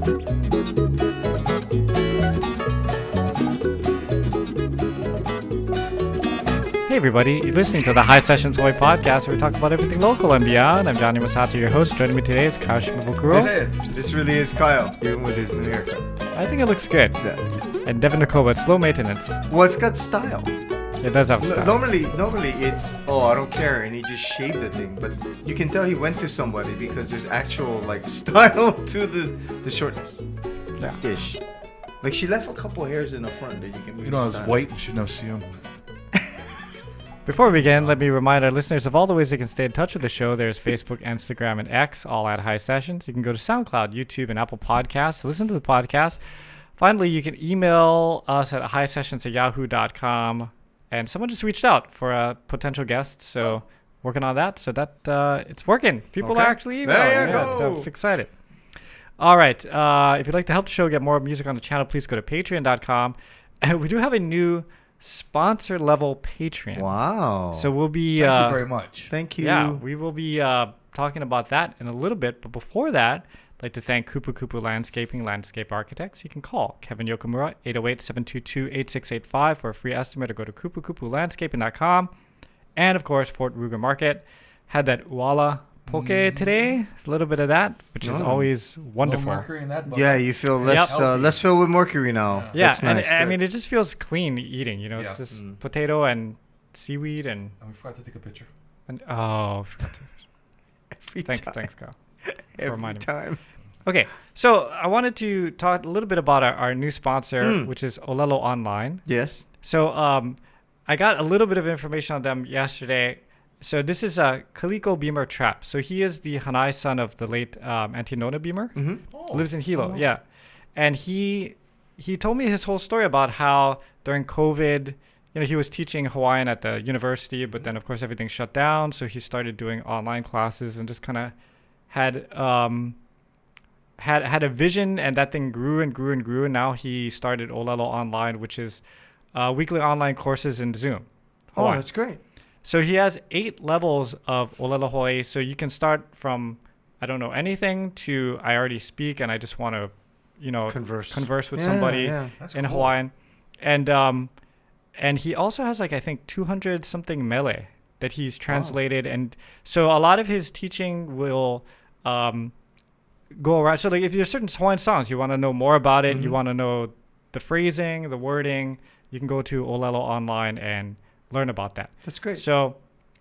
Hey everybody, you're listening to the Hisessions Hawaii podcast where we talk about everything local and beyond. I'm Johnny Masato, your host. Joining me today is Kyle Shimabukuro. This really is Kyle, even with his new haircut. I think it looks good. Yeah. And Devon Nekoba, it's low maintenance. Well, it's got style. It does have style. Normally it's, I don't care, and he just shaved the thing. But you can tell he went to somebody because there's actual, style to the shortness. Yeah. Ish. Like, she left a couple hairs in the front that you can really it's style. white. You should never see him. Before we begin, let me remind our listeners of all the ways they can stay in touch with the show. There's Facebook, Instagram, and X, all at Hisessions. You can go to SoundCloud, YouTube, and Apple Podcasts to listen to the podcast. Finally, you can email us at hisessions@yahoo.com. And someone just reached out for a potential guest, so working on that. So that it's working. People are actually emailing. There you go. So I'm excited. All right. If you'd like to help the show get more music on the channel, please go to patreon.com. And we do have a new sponsor level Patreon. Wow. So we'll be Thank you very much. Thank you. Yeah, we will be talking about that in a little bit. But before that, I'd like to thank Kupu Kupu Landscape Architects. You can call Kevin Yokomura, 808-722-8685 for a free estimate, or go to kupukupulandscaping.com. And, of course, Fort Ruger Market. Had that Uala Poke today. A little bit of that, which is always wonderful. No mercury in that bucket. Yeah, you feel less filled with mercury now. Yeah, That's and nice. I mean, it just feels clean eating. It's just potato and seaweed and we forgot to take a picture. I forgot to. Thanks, Kyle. Every time. Okay, so I wanted to talk a little bit about our new sponsor, which is Olelo Online. Yes. So I got a little bit of information on them yesterday. So this is Kaliko Beamer Trap. So he is the Hanai son of the late Antinona Beamer. Mm-hmm. Lives in Hilo, yeah. And he told me his whole story about how during COVID, he was teaching Hawaiian at the university, but then of course everything shut down. So he started doing online classes and just kind of had a vision, and that thing grew and grew and grew. And now he started Olelo Online, which is weekly online courses in Zoom. Hawaii. Oh, that's great. So he has 8 levels of Olelo Hawaii. So you can start from I don't know anything to I already speak and I just want to, converse with somebody in cool. Hawaiian. And he also has I think 200 something mele that he's translated. Wow. And so a lot of his teaching will go around. So if there's certain Hawaiian songs, you want to know more about it. You want to know the phrasing, the wording. You can go to Olelo Online and learn about that. That's great. So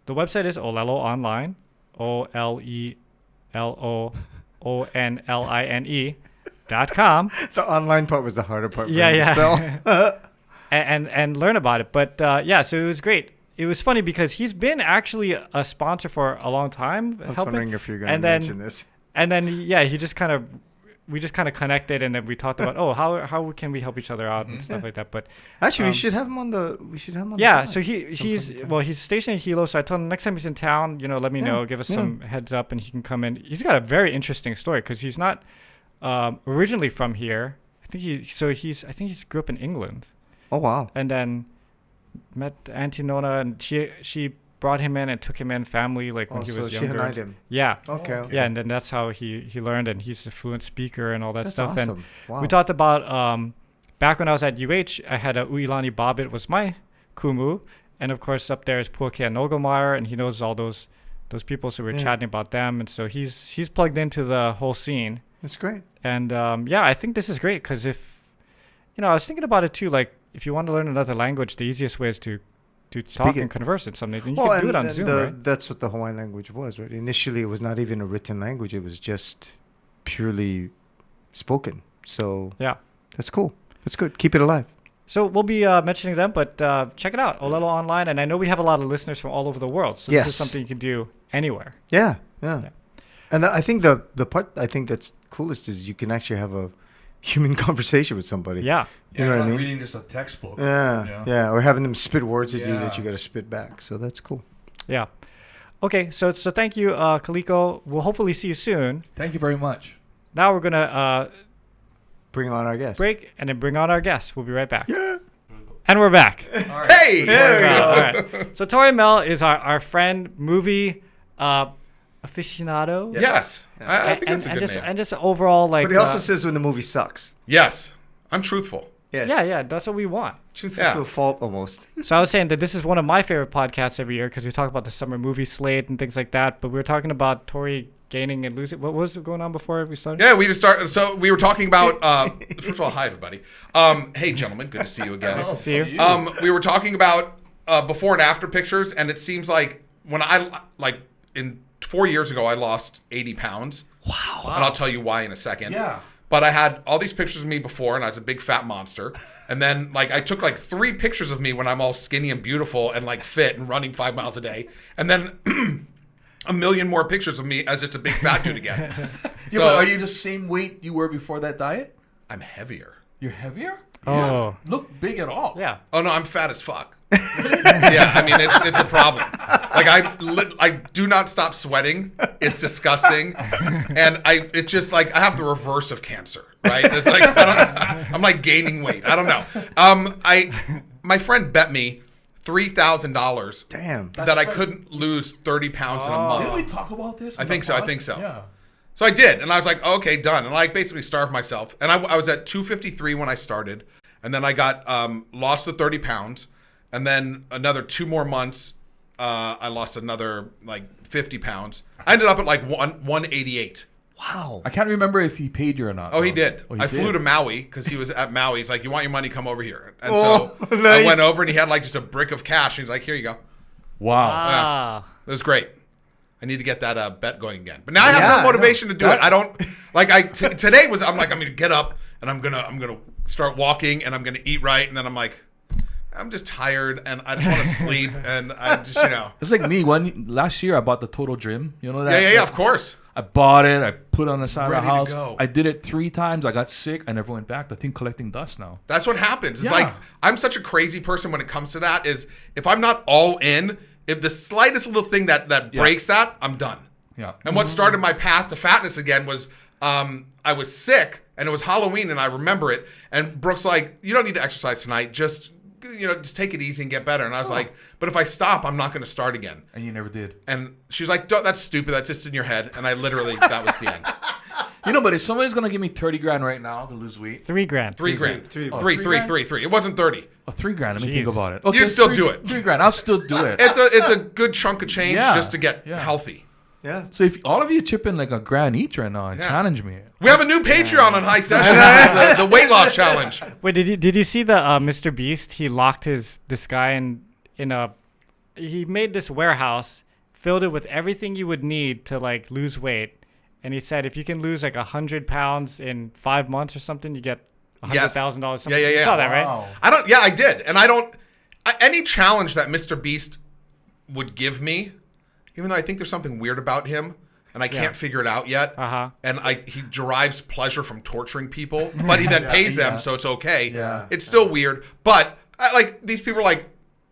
the website is Olelo Online, OLELOONLINE.com. The online part was the harder part for him to spell. and learn about it. But so it was great. It was funny because he's been actually a sponsor for a long time. I was wondering if you're going to mention this. And then we just kind of connected, and then we talked about how can we help each other out and stuff like that. But actually, we should have him on the. Yeah, so he's stationed in Hilo. So I told him next time he's in town, let me know, give us some heads up, and he can come in. He's got a very interesting story because he's not originally from here. I think he grew up in England. Oh wow! And then met Auntie Nona, and she brought him in and took him in family when he was younger. She Hanai'd him. Yeah. Okay. Yeah, and then that's how he learned, and he's a fluent speaker and all that stuff. Awesome. And wow. we talked about back when I was at UH, I had a Uilani Bobbitt was my kumu, and of course up there is Puakea Nogelmeyer, and he knows all those people, so we were chatting about them, and so he's plugged into the whole scene. That's great. And I think this is great because if I was thinking about it too, if you want to learn another language, the easiest way is to talk and converse in something. And you can do it on Zoom, right? That's what the Hawaiian language was, right? Initially, it was not even a written language. It was just purely spoken. So yeah, that's cool. That's good. Keep it alive. So we'll be mentioning them, but check it out, Olelo Online. And I know we have a lot of listeners from all over the world. So this is something you can do anywhere. Yeah. And I think the part I think that's coolest is you can actually have a human conversation with somebody. Yeah. You know what I mean? Reading just a textbook. Yeah. Or having them spit words at you that you got to spit back. So that's cool. Yeah. Okay. So thank you, Kaliko. We'll hopefully see you soon. Thank you very much. Now we're going to bring on our guest. Break and then bring on our guest. We'll be right back. Yeah. And we're back. All right. Hey! There we go. All right. So Tory Mell is our friend, movie Aficionado. Yes, I think that's a good name. And just overall, like. But he also says when the movie sucks. Yes, I'm truthful. Yes. Yeah, that's what we want. Truthful Yeah. to a fault, almost. So I was saying that this is one of my favorite podcasts every year because we talk about the summer movie slate and things like that. But we were talking about Tory gaining and losing. What was going on before we started? Yeah, we just started. So we were talking about. First of all, hi everybody. Hey gentlemen, good to see you again. Nice to see you. We were talking about before and after pictures, and it seems like when in 4 years ago I lost 80 pounds. Wow. And I'll tell you why in a second. Yeah. But I had all these pictures of me before, and I was a big fat monster. And then, I took 3 pictures of me when I'm all skinny and beautiful and fit and running 5 miles a day. And then a million more pictures of me as just a big fat dude again. Yeah, but are you the same weight you were before that diet? I'm heavier. You're heavier? Oh. Look big at all. Yeah. Oh no, I'm fat as fuck. Yeah, I mean it's a problem. I do not stop sweating. It's disgusting, and it's just I have the reverse of cancer, right? It's I'm gaining weight. I don't know. My friend bet me $3,000. Damn. That I couldn't lose 30 pounds in a month. Didn't we talk about this? I think so. Yeah. So I did, and I was like, okay, done. And I basically starved myself. And I was at 253 when I started, and then I got lost the 30 pounds, and then another 2 more months, I lost another 50 pounds. I ended up at 188. Wow. I can't remember if he paid you or not. Oh, he did. Oh, he I did. flew to Maui because he was at Maui. He's like, you want your money? Come over here. And Oh, so nice. I went over, and he had just a brick of cash. And he's like, here you go. Wow. Ah. It was great. I need to get that bet going again. But now I have Yeah, no motivation to do it. That's- I don't today was I'm going to get up and I'm going to start walking and I'm going to eat right, and then I'm just tired and I just want to sleep, and I just It's like me. Last year I bought the Total Gym. You know that? Yeah, of course. I bought it. I put it on the side Ready of to the house. go. I did it 3 times. I got sick. I never went back. The thing collecting dust now. That's what happens. It's Yeah. I'm such a crazy person when it comes to that. Is if I'm not all in, if the slightest little thing that breaks that, I'm done. Yeah. And what started my path to fatness again was I was sick, and it was Halloween, and I remember it. And Brooke's like, you don't need to exercise tonight. Just take it easy and get better. And I was like, but if I stop, I'm not going to start again. And you never did. And she's like, that's stupid. That's just in your head. And I literally, that was the end. But if somebody's gonna give me 30 grand right now to lose weight, $3 grand. $3 grand. Three. Oh, Three. $3 grand? It wasn't 30. oh, 3 grand. Let me Jeez. think about it. Okay, You'd still three- do it. 3 grand. I'll still do it. It's a good chunk of change Yeah. just to get Yeah. healthy. Yeah. So if all of you chip in like a grand each right now and Yeah. challenge me, We have a new Patreon on High Sessions, the weight loss challenge. Wait, did you see the Mr. Beast? He locked this guy in a. He made this warehouse, filled it with everything you would need to lose weight, and he said if you can lose 100 pounds in 5 months or something, you get $100,000. Yeah, yeah, You yeah. saw that, right? Wow. I did. And any challenge that Mr. Beast would give me, even though I think there's something weird about him, and I can't figure it out yet, and he derives pleasure from torturing people, but he then pays them, so it's okay. Yeah. It's still weird, but these people are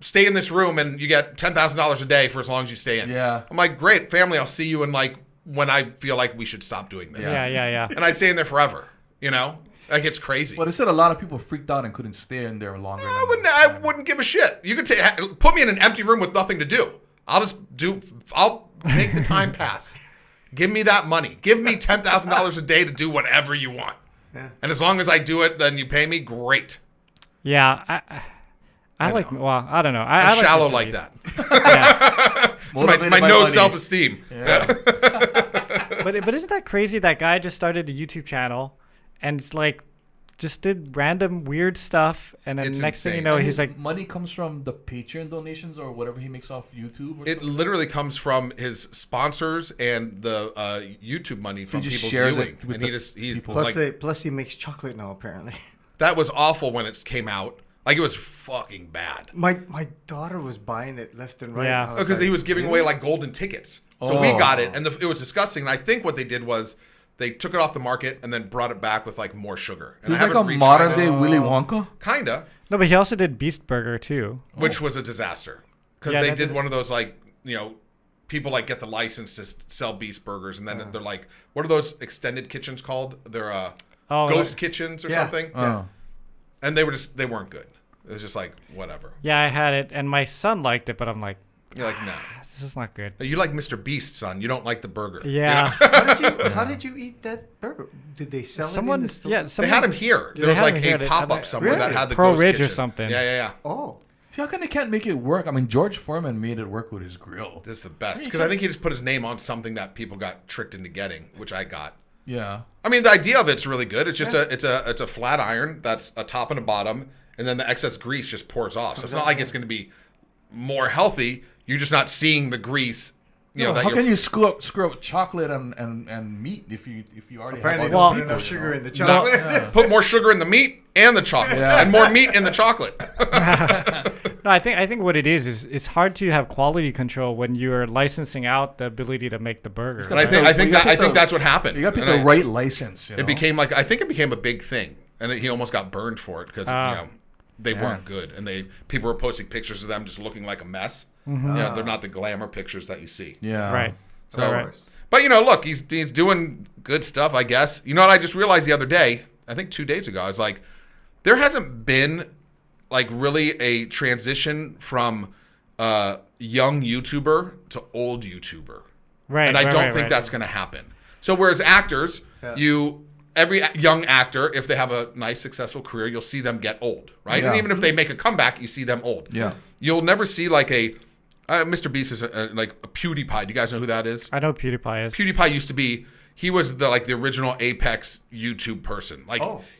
stay in this room and you get $10,000 a day for as long as you stay in. Yeah. I'm like, great, family, I'll see you in when I feel like we should stop doing this. Yeah. And I'd stay in there forever, it's crazy. But it said a lot of people freaked out and couldn't stay in there longer. I wouldn't give a shit. You could put me in an empty room with nothing to do. I'll make the time pass. Give me that money. Give me $10,000 a day to do whatever you want. Yeah. And as long as I do it, then you pay me. Great. Yeah, I like. know. Well, I don't know. I'm I shallow Mr. like Beast. that. Yeah. It's Motivated my by no money. self-esteem. Yeah. But isn't that crazy? That guy just started a YouTube channel, and it's just did random weird stuff, and then It's next thing you insane. know, And he's his like, money comes from the Patreon donations or whatever he makes off YouTube. Or It something? literally comes from his sponsors and the YouTube money from just people shares viewing. it with And the he's people. Plus he makes chocolate now, apparently. that was awful when it came out. It was fucking bad. My daughter was buying it left and right. Yeah. I was Because he like, was giving away golden tickets. So we got it, and it was disgusting. And I think what they did was they took it off the market and then brought it back with more sugar. And He's I like haven't a retried modern it. day Willy Wonka. Kinda, no, but he also did Beast Burger too. which was a disaster because Yeah, they that did did- one of those people get the license to sell Beast Burgers, and then they're like, what are those extended kitchens called? They're ghost kitchens or Yeah. something. Oh. And they weren't good. It was just whatever. Yeah, I had it, and my son liked it, but I'm like, You're like, no. this is not good. You like Mr. Beast, son. You don't like the burger. Yeah. How did you eat that burger? Did they sell it in the store? Yeah, They had him here. There was like a pop-up somewhere that had the Pro ghost Ridge kitchen. or something. Yeah. Oh. See, how come they can't make it work? I mean, George Foreman made it work with his grill. This is the best because I think he just put his name on something that people got tricked into getting, which I got. Yeah. I mean, the idea of it's really good. It's just it's a flat iron that's a top and a bottom, and then the excess grease just pours off. So it's not like it's going to be more healthy. You're just not seeing the grease. How can you screw up chocolate and meat if you already Apparently, have don't all put these enough people, sugar in the chocolate. Put more sugar in the meat and the chocolate, and more meat in the chocolate. No, I think what it is it's hard to have quality control when you're licensing out the ability to make the burger. And I think that's what happened. You got to pick the right license. It became I think it became a big thing, and he almost got burned for it because they weren't good, and people were posting pictures of them just looking like a mess. They're not the glamour pictures that you see. Yeah. Right. So, right. But look, he's doing good stuff, I guess. You know what? I just realized the other day, I think 2 days ago, I was like, there hasn't been like really a transition from young YouTuber to old YouTuber, Right. and I don't think that's going to happen. So whereas actors, every young actor, if they have a nice successful career, you'll see them get old, right? Yeah. And even if they make a comeback, you see them old. Yeah. You'll never see like a Mr. Beast is like a PewDiePie. Do you guys know who that is? I know PewDiePie is. PewDiePie used to be. He was the original Apex YouTube person.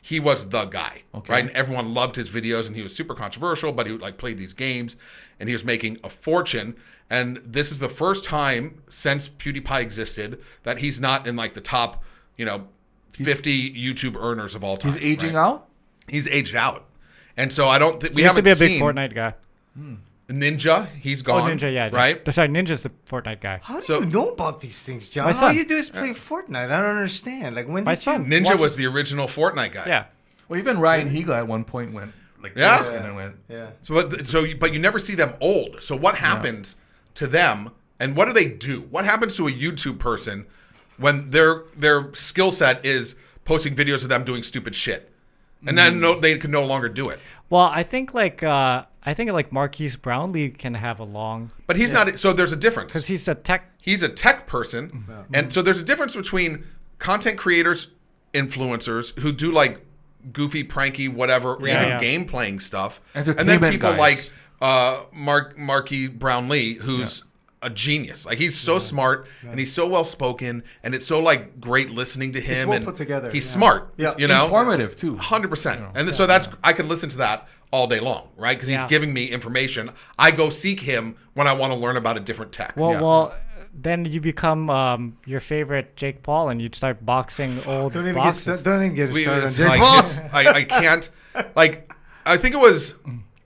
He was the guy, right? And everyone loved his videos, and he was super controversial. But he played these games, and he was making a fortune. And this is the first time since PewDiePie existed that he's not in like the top, 50 YouTube earners of all time. He's aging out? He's aged out, and so I don't think we He used to haven't be a big seen Fortnite guy. Ninja. He's gone. Oh, Ninja, yeah. right. Sorry, Ninja's the Fortnite guy. How do you know about these things, John? My son. All you do is play Fortnite. I don't understand. Like when My did son. you... Ninja was the original Fortnite guy. Yeah. Well, even Ryan Higa at one point went like Yeah. this and then went. Yeah. But you never see them old. So what happens to them, and what do they do? What happens to a YouTube person when their skill set is posting videos of them doing stupid shit, and then they can no longer do it? Well, I think like Marquise Brownlee can have a long. But he's not. So there's a difference. Because he's a tech. He's a tech person, and so there's a difference between content creators, influencers who do like goofy, pranky, whatever, even game playing stuff, and then people guys. like Marquis Brownlee, who's a genius. Like he's so smart and he's so well spoken, and it's so like great listening to him. well and put together. He's smart. Yeah. Informative too. 100%. And so that's I can listen to that all day long, right? Because he's giving me information. I go seek him when I want to learn about a different tech. Well, then you become your favorite Jake Paul, and you'd start boxing old Don't even boxes. don't even get started on It's Jake like, Paul. I can't. Like, I think it was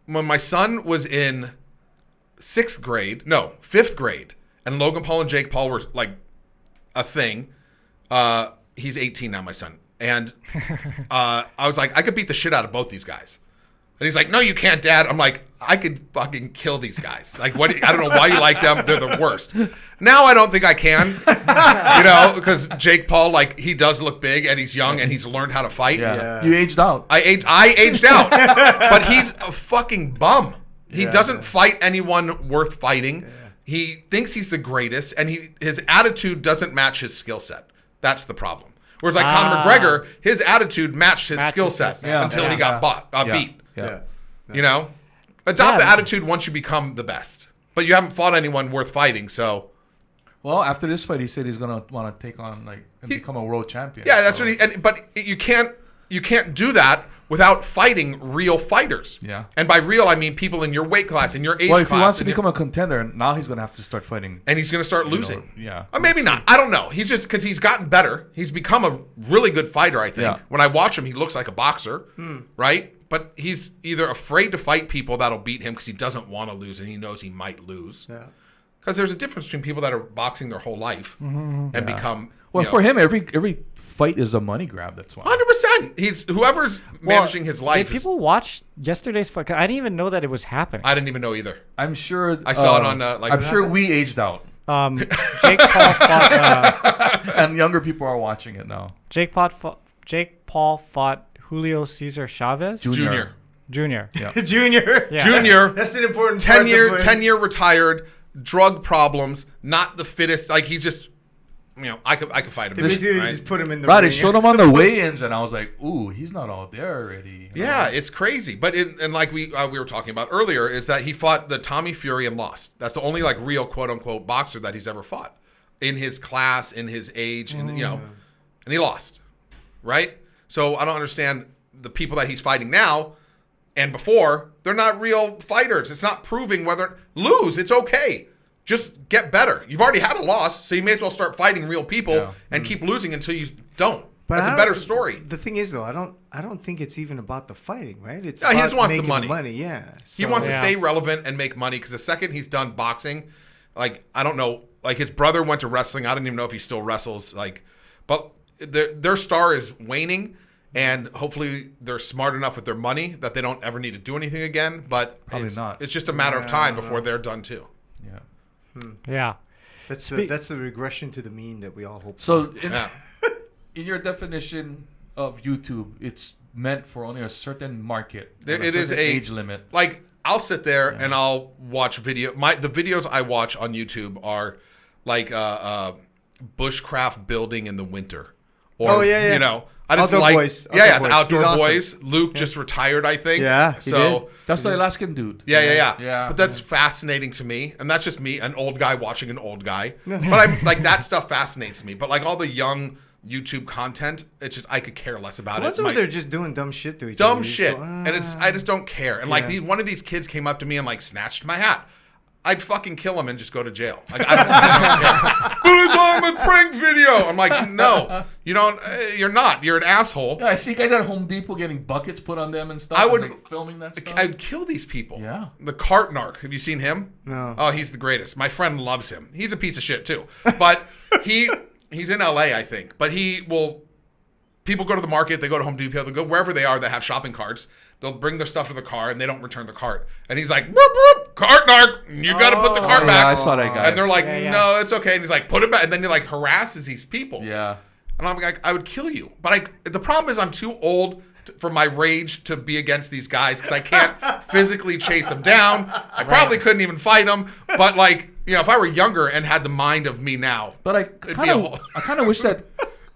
when my son was in fifth grade, and Logan Paul and Jake Paul were like a thing. He's 18 now, my son. And I was like, I could beat the shit out of both these guys. And he's like, no, you can't, Dad. I'm like, I could fucking kill these guys. Like, what? I don't know why you like them. They're the worst. Now I don't think I can, because Jake Paul, like, he does look big and he's young and he's learned how to fight. Yeah. You aged out. I aged out, but he's a fucking bum. He doesn't fight anyone worth fighting. He thinks he's the greatest, and his attitude doesn't match his skill set. That's the problem. Whereas like Conor McGregor, his attitude matched his skill set until he got beat. Yeah. Adopt the attitude once you become the best. But you haven't fought anyone worth fighting, so. Well, after this fight, he said he's gonna want to take on become a world champion. Yeah, that's what but you can't do that without fighting real fighters. Yeah. And by real, I mean people in your weight class, in your age class. Well, if he wants to become a contender, now he's gonna have to start fighting. And he's gonna start losing. Or Or maybe not. I don't know. He's just because he's gotten better. He's become a really good fighter, I think. Yeah. When I watch him, he looks like a boxer, right? But he's either afraid to fight people that'll beat him because he doesn't want to lose and he knows he might lose. Yeah. Because there's a difference between people that are boxing their whole life and become. Well, for him, every fight is a money grab. That's why. 100%. He's whoever's managing his life. Did people watch yesterday's fight? 'Cause I didn't even know that it was happening. I didn't even know either. I'm sure. I saw it on. I'm sure we aged out. Jake Paul fought. And younger people are watching it now. Jake Paul fought Julio Cesar Chavez Junior. Junior. Junior. Yeah. Junior. That's an important 10 year retired. drug problems, not the fittest. Like he's just, I could fight him. They basically just put him in the Right, ring. they showed him on the weigh-ins, and I was like, ooh, he's not all there already. Yeah, it's crazy. But and like we were talking about earlier, is that he fought the Tommy Fury and lost. That's the only like real quote unquote boxer that he's ever fought in his class, in his age, and and he lost. Right? So I don't understand the people that he's fighting now and before. They're not real fighters. It's not proving whether lose. It's okay. Just get better. You've already had a loss, so you may as well start fighting real people and keep losing until you don't. But that's a better story. The thing is, though, I don't think it's even about the fighting, right? It's he just wants the making money. Yeah, He wants to stay relevant and make money because the second he's done boxing, like I don't know, like his brother went to wrestling. I don't even know if he still wrestles. Like, but their star is waning, and hopefully they're smart enough with their money that they don't ever need to do anything again. But Probably not. It's just a matter of time before they're done too. Yeah. Yeah. That's the regression to the mean that we all hope. So in your definition of YouTube, it's meant for only a certain market. It is a age limit. Like I'll sit there and I'll watch video. The videos I watch on YouTube are like bushcraft building in the winter, or I just Outdoor like Boys. the Boys. Outdoor He's awesome. Boys. Luke just retired, I think. Yeah, he did. That's the Alaskan dude. Yeah. But that's fascinating to me, and that's just me, an old guy watching an old guy. But I'm like that stuff fascinates me. But like all the young YouTube content, it's just I could care less about What's it. they're just doing dumb shit to each other. Dumb shit, and I just don't care. And like one of these kids came up to me and like snatched my hat. I'd fucking kill him and just go to jail. Like, I don't care. But it's on a prank video. I'm like, no, you don't. You're not. You're an asshole. Yeah, I see guys at Home Depot getting buckets put on them and stuff. I would filming that stuff. I'd kill these people. Yeah. The cart narc. Have you seen him? No. Oh, he's the greatest. My friend loves him. He's a piece of shit too. But he's in LA, I think. But he will. People go to the market. They go to Home Depot. They go wherever they are that have shopping carts. They'll bring their stuff to the car and they don't return the cart. And he's like, whoop, whoop, cart narc. You got to put the cart back. I saw that guy. And they're like, no, it's okay. And he's like, put it back. And then he like harasses these people. Yeah. And I'm like, I would kill you. But the problem is I'm too old for my rage to be against these guys because I can't physically chase them down. I probably couldn't even fight them. But like, if I were younger and had the mind of me now. But I kind of wish that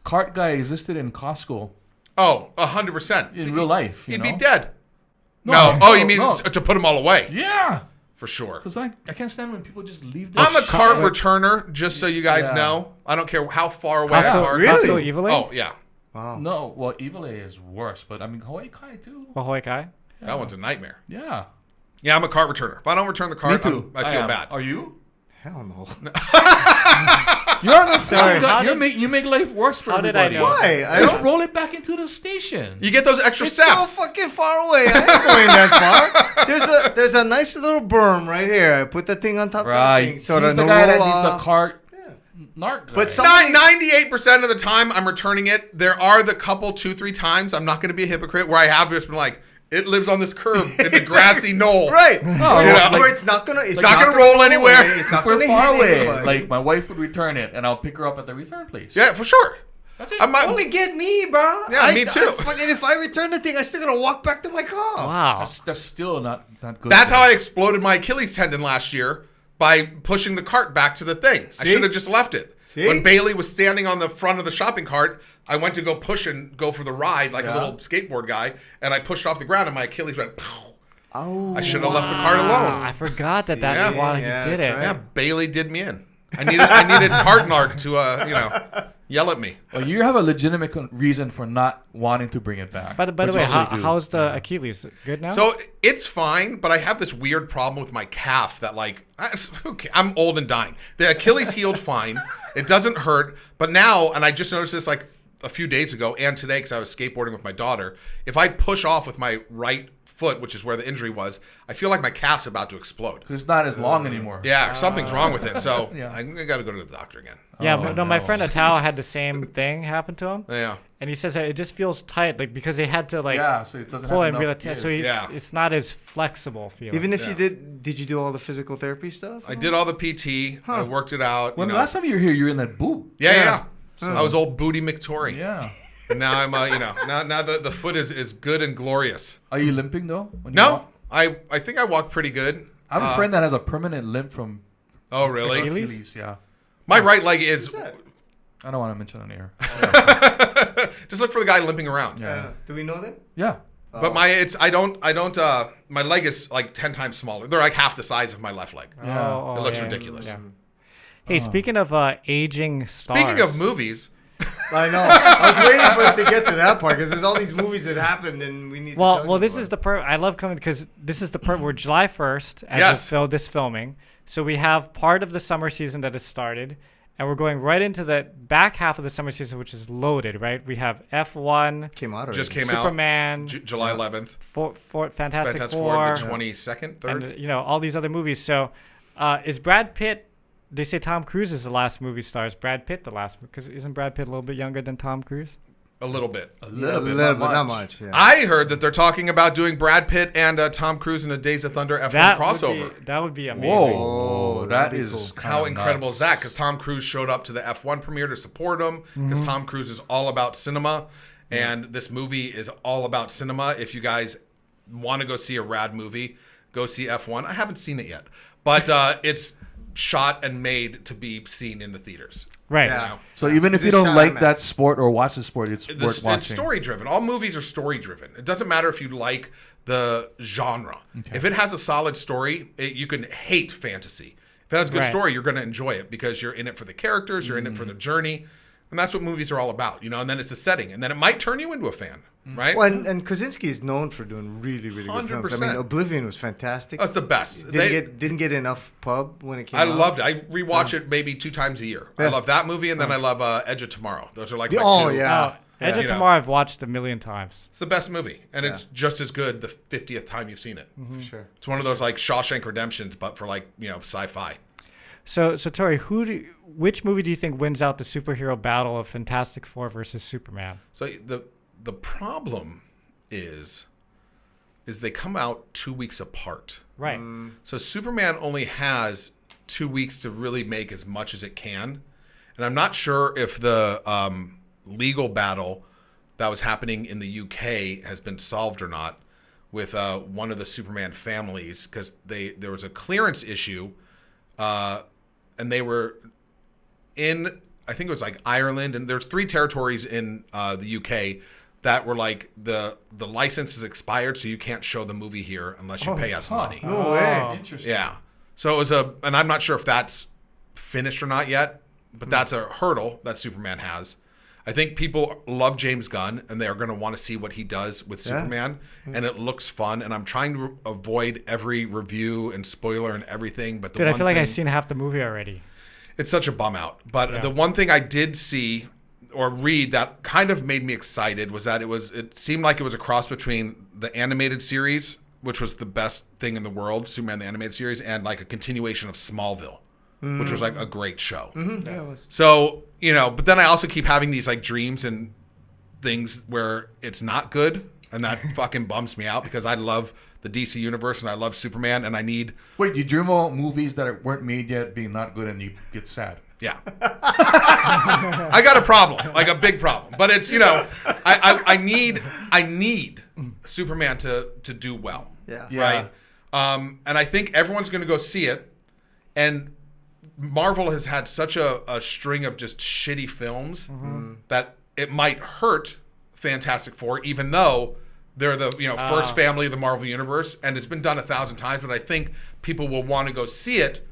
cart guy existed in Costco. Oh, 100%. In real life. He'd be dead. No. Oh, you mean to put them all away? Yeah. For sure. Because I can't stand when people just leave their I'm a cart returner, just so you guys know. I don't care how far away I park. Costco Evil? Oh, yeah. Wow. No, well, Evil is worse, but I mean, Hawaii Kai too. Hawaii Kai? Yeah. That one's a nightmare. Yeah. Yeah, I'm a cart returner. If I don't return the cart, Me too. I feel bad. Are you? Hell no. You're not Sorry. you make life worse for How everybody. did I know? Why? Just roll it back into the station. You get those extra It's steps. so fucking far away. I ain't going that far. There's a nice little berm right here. I put the thing on top of the thing. So He's the no guy that roll needs the off. cart. Narc guy. But 98% of the time I'm returning it. There are the couple 2-3 times, I'm not going to be a hypocrite, where I have just been like, it lives on this curb in the grassy knoll. Right. Where it's not gonna. It's not gonna roll anywhere. It's not if we're gonna far hit away, anybody. like my wife would return it, and I'll pick her up at the return place. Yeah, for sure. That's it. Only get me, bro. Yeah, me too. Fucking if I return the thing, I still gotta walk back to my car. Wow. That's still not good. That's how I exploded my Achilles tendon last year, by pushing the cart back to the thing. I should have just left it. See? When Bailey was standing on the front of the shopping cart, I went to go push and go for the ride like a little skateboard guy, and I pushed off the ground and my Achilles went, pow. Oh. I should have left the cart alone. I forgot that's why he did it. right. Yeah, Bailey did me in. I needed cart narc to yell at me. Well, you have a legitimate reason for not wanting to bring it back. By the way, how's the Achilles? Good now? So it's fine, but I have this weird problem with my calf that I'm old and dying. The Achilles healed fine. It doesn't hurt. But now, and I just noticed this like a few days ago and today because I was skateboarding with my daughter, if I push off with my right foot, which is where the injury was, I feel like my calf's about to explode. It's not as long anymore. Yeah, something's wrong with it. So Yeah. I got to go to the doctor again. yeah, my friend Atao had the same thing happen to him. Yeah. And he says that it just feels tight, like because they had to so it doesn't pull have and really enough tight. give. So it's not as flexible feeling. Even if you did you do all the physical therapy stuff? I did all the PT. I worked it out. When the last time you were here, you were in that boot. Yeah. I was old Booty McTory. Yeah. And now I'm, now the foot is good and glorious. Are you limping though? When you No, walk? I think I walk pretty good. I have a friend that has a permanent limp from Oh, really? Achilles? Yeah. My right leg is. I don't want to mention on air. Just look for the guy limping around. Yeah. Do we know them? Yeah. But my leg is like 10 times smaller. They're like half the size of my left leg. Yeah. It looks ridiculous. Yeah. Hey, speaking of aging stars. Speaking of movies, I know. I was waiting for us to get to that part because there's all these movies that happened and we need. Well, this is the part I love coming because this is the part where July 1st as this filming. So we have part of the summer season that has started, and we're going right into the back half of the summer season, which is loaded. Right? We have F1. Came out already. just came Superman, out July 11th. Fantastic Fantastic Four, the 22nd, 3rd. and all these other movies. So, is Brad Pitt? They say Tom Cruise is the last movie star. Is Brad Pitt the last? Because isn't Brad Pitt a little bit younger than Tom Cruise? A little bit. A A little bit, not much. Yeah. I heard that they're talking about doing Brad Pitt and Tom Cruise in a Days of Thunder F1 crossover. That would be amazing. Whoa, that that'd be is cool. How incredible nuts. is that? Because Tom Cruise showed up to the F1 premiere to support him. Because Tom Cruise is all about cinema, and this movie is all about cinema. If you guys want to go see a rad movie, go see F1. I haven't seen it yet, but it's shot and made to be seen in the theaters. Right. Yeah. You know? So even if This you don't shot like I'm that sport or watch the sport, it's worth It's watching. story driven. All movies are story driven. It doesn't matter if you like the genre. Okay. If it has a solid story, you can hate fantasy. If it has a good Right. story, you're going to enjoy it because you're in it for the characters, you're in it for the journey, and that's what movies are all about. And then it's a setting, and then it might turn you into a fan, right? Well, and Krasinski is known for doing really, really good films. I 100%. mean, Oblivion was fantastic. That's the best. Didn't get enough pub when it came I out. loved it. I rewatch it maybe 2 times a year. I Yeah. love that movie, and then I love Edge of Tomorrow. Those are like my Oh, two. yeah. Edge of You know. Tomorrow I've watched a million times. It's the best movie, and it's just as good the 50th time you've seen it. Sure. It's one of those like Shawshank Redemptions, but for sci-fi. So Tori, which movie do you think wins out the superhero battle of Fantastic Four versus Superman? So the problem is they come out 2 weeks apart. Right. So Superman only has 2 weeks to really make as much as it can, and I'm not sure if the legal battle that was happening in the UK has been solved or not with one of the Superman families, because there was a clearance issue, and they were in, I think it was like Ireland, and there's 3 territories in the UK that were like the license is expired, so you can't show the movie here unless you pay us money. No way. Interesting. Yeah. So it was and I'm not sure if that's finished or not yet, but that's a hurdle that Superman has. I think people love James Gunn, and they are going to want to see what he does with Superman, and it looks fun. And I'm trying to avoid every review and spoiler and everything. But Dude, I feel like I've seen half the movie already. it's such a bum out. But the one thing I did see or read that kind of made me excited was that it seemed like it was a cross between the animated series, which was the best thing in the world, Superman the animated series, and like a continuation of Smallville, which was like a great show. Yeah, it was. So, but then I also keep having these like dreams and things where it's not good, and that fucking bums me out because I love the DC universe and I love Superman, and I need... Wait, you dream about movies that weren't made yet being not good and you get sad? Yeah. I got a problem, like a big problem. But it's, I need Superman to do well. Yeah. Right? And I think everyone's going to go see it. And Marvel has had such a string of just shitty films that it might hurt Fantastic Four, even though they're the first family of the Marvel Universe, and it's been done 1,000 times. But I think people will want to go see it.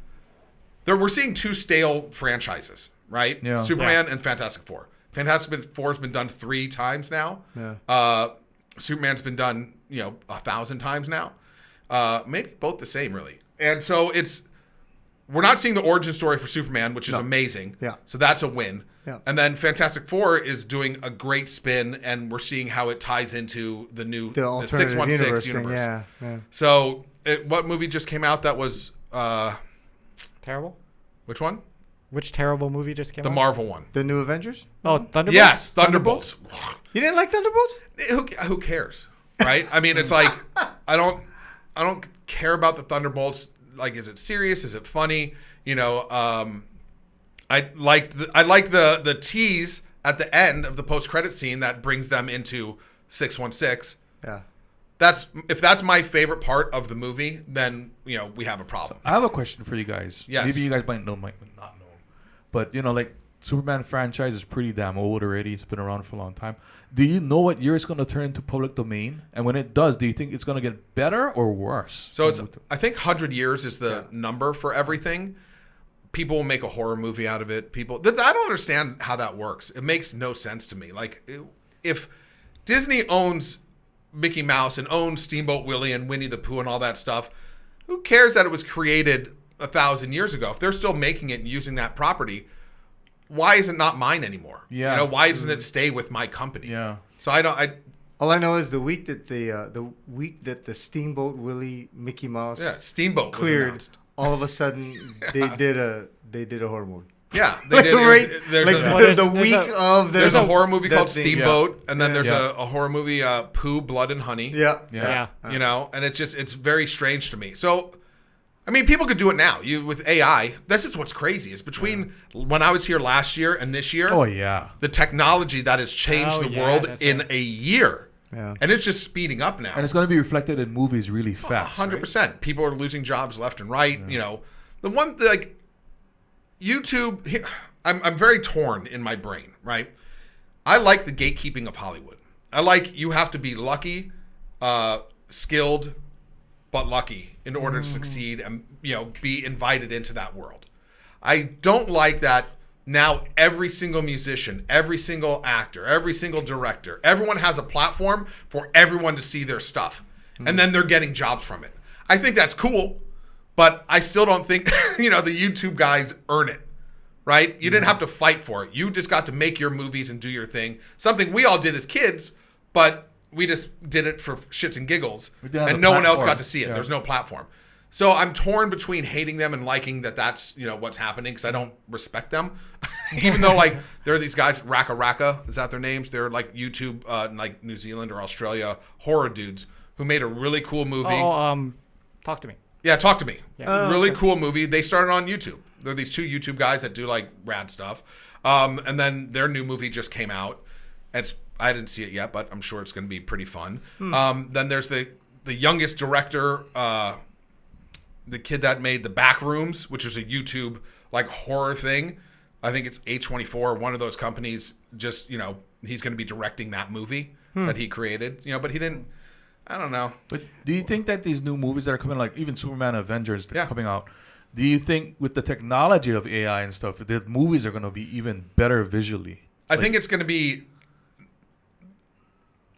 We're seeing 2 stale franchises, right? Yeah. Superman and Fantastic Four. Fantastic Four has been done 3 times now. Yeah. Superman's been done 1,000 times now. Maybe both the same, really. And so we're not seeing the origin story for Superman, which is amazing. Yeah. So that's a win. Yeah. And then Fantastic Four is doing a great spin, and we're seeing how it ties into the Alternative 616 universe. universe. Yeah. So what movie just came out that was Terrible? which one? Which terrible movie just came The out? Marvel one. The new Avengers? Oh, Thunderbolts? Yes, Thunderbolts. You didn't like Thunderbolts? Who cares, right? I mean, it's like I don't care about the Thunderbolts. Like, is it serious? Is it funny? I like the tease at the end of the post-credit scene that brings them into 616. Yeah. if that's my favorite part of the movie, then we have a problem. I have a question for you guys. Yes. Maybe you guys might not know, but like Superman franchise is pretty damn old already. It's been around for a long time. Do you know what year it's going to turn into public domain? And when it does, do you think it's going to get better or worse? So I think 100 years is the number for everything. People will make a horror movie out of it. I don't understand how that works. It makes no sense to me. Like, if Disney owns Mickey Mouse and owns Steamboat Willie and Winnie the Pooh and all that stuff, who cares that it was created 1,000 years ago? If they're still making it and using that property, why is it not mine anymore? Yeah. Why doesn't it stay with my company? Yeah. So all I know is the week that the Steamboat Willie Mickey Mouse Steamboat cleared, was announced. all of a sudden they did a horror movie. Yeah, they did. There's a horror movie called Steamboat, and then there's a horror movie, Pooh, Blood and Honey. Yeah. And it's very strange to me. So, I mean, people could do it now. With AI, this is what's crazy. Is between when I was here last year and this year. Oh yeah. The technology that has changed the world in a year. Yeah. And it's just speeding up now. And it's going to be reflected in movies really fast. 100%. Right? People are losing jobs left and right. Yeah. The one like YouTube. I'm very torn in my brain. Right. I like the gatekeeping of Hollywood. I like you have to be lucky, skilled, but lucky in order to succeed and be invited into that world. I don't like that now every single musician, every single actor, every single director, everyone has a platform for everyone to see their stuff. And then they're getting jobs from it. I think that's cool, but I still don't think the YouTube guys earn it. Right? You didn't have to fight for it. You just got to make your movies and do your thing. Something we all did as kids, but we just did it for shits and giggles, and no one else got to see it. Yeah. There's no platform. So I'm torn between hating them and liking that that's what's happening, because I don't respect them. Even though there are these guys, Raka, is that their names? They're like YouTube, like New Zealand or Australia horror dudes who made a really cool movie. Talk to me. Yeah, Talk to me. Yeah. Really cool movie. They started on YouTube. They're these two YouTube guys that do like rad stuff. And then their new movie just came out. I didn't see it yet, but I'm sure it's going to be pretty fun. Then there's the youngest director, the kid that made The Backrooms, which is a YouTube like horror thing. I think it's A24, one of those companies. Just he's going to be directing that movie that he created. But he didn't. I don't know. But do you think that these new movies that are coming, like even Superman, Avengers, that's coming out, do you think with the technology of AI and stuff, the movies are going to be even better visually? I think it's going to be.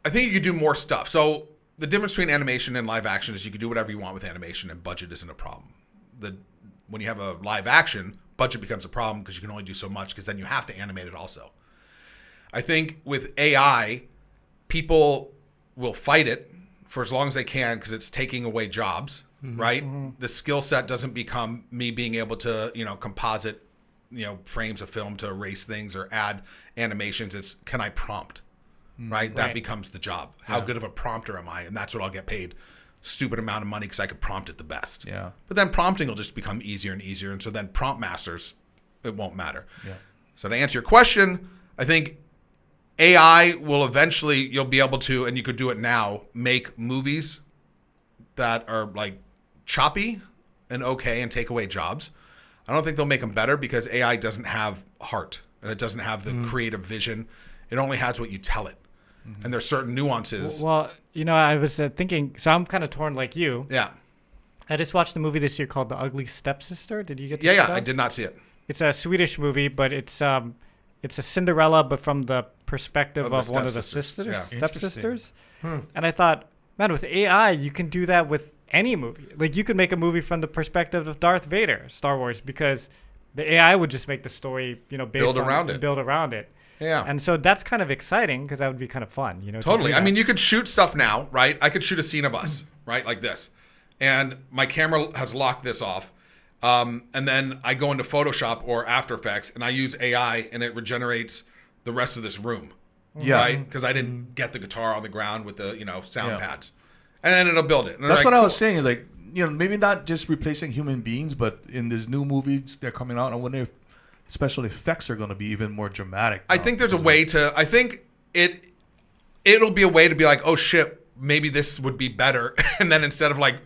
I think you could do more stuff. So the difference between animation and live action is you can do whatever you want with animation, and budget isn't a problem. When you have a live action, budget becomes a problem because you can only do so much, because then you have to animate it also. I think with AI, people will fight it for as long as they can because it's taking away jobs, right? Mm-hmm. The skill set doesn't become me being able to, composite, frames of film to erase things or add animations. It's, can I prompt? Right? That becomes the job. How good of a prompter am I? And that's what I'll get paid. Stupid amount of money because I could prompt it the best. Yeah. But then prompting will just become easier and easier. And so then prompt masters, it won't matter. Yeah. So to answer your question, I think AI will eventually, you'll be able to, and you could do it now, make movies that are like choppy and okay and take away jobs. I don't think they'll make them better because AI doesn't have heart and it doesn't have the creative vision. It only has what you tell it. And there's certain nuances. Well, I was thinking, so I'm kind of torn like you. Yeah. I just watched a movie this year called The Ugly Stepsister. Did you get to see that? Yeah, I did not see it. It's a Swedish movie, but it's a Cinderella, but from the perspective of one of the stepsisters. And I thought, man, with AI, you can do that with any movie. Like, you could make a movie from the perspective of Darth Vader, Star Wars, because the AI would just make the story, build around it. Yeah. And so that's kind of exciting because that would be kind of fun, Totally. I mean, you could shoot stuff now, right? I could shoot a scene of us, right? Like this. And my camera has locked this off. And then I go into Photoshop or After Effects and I use AI and it regenerates the rest of this room. Yeah. Right? Because I didn't get the guitar on the ground with the, sound pads. And then it'll build it. And that's what I was saying. Like, maybe not just replacing human beings, but in these new movies they're coming out, I wonder if special effects are going to be even more dramatic now. I think there's a way to. I think it'll be a way to be like, oh shit, maybe this would be better. And then instead of like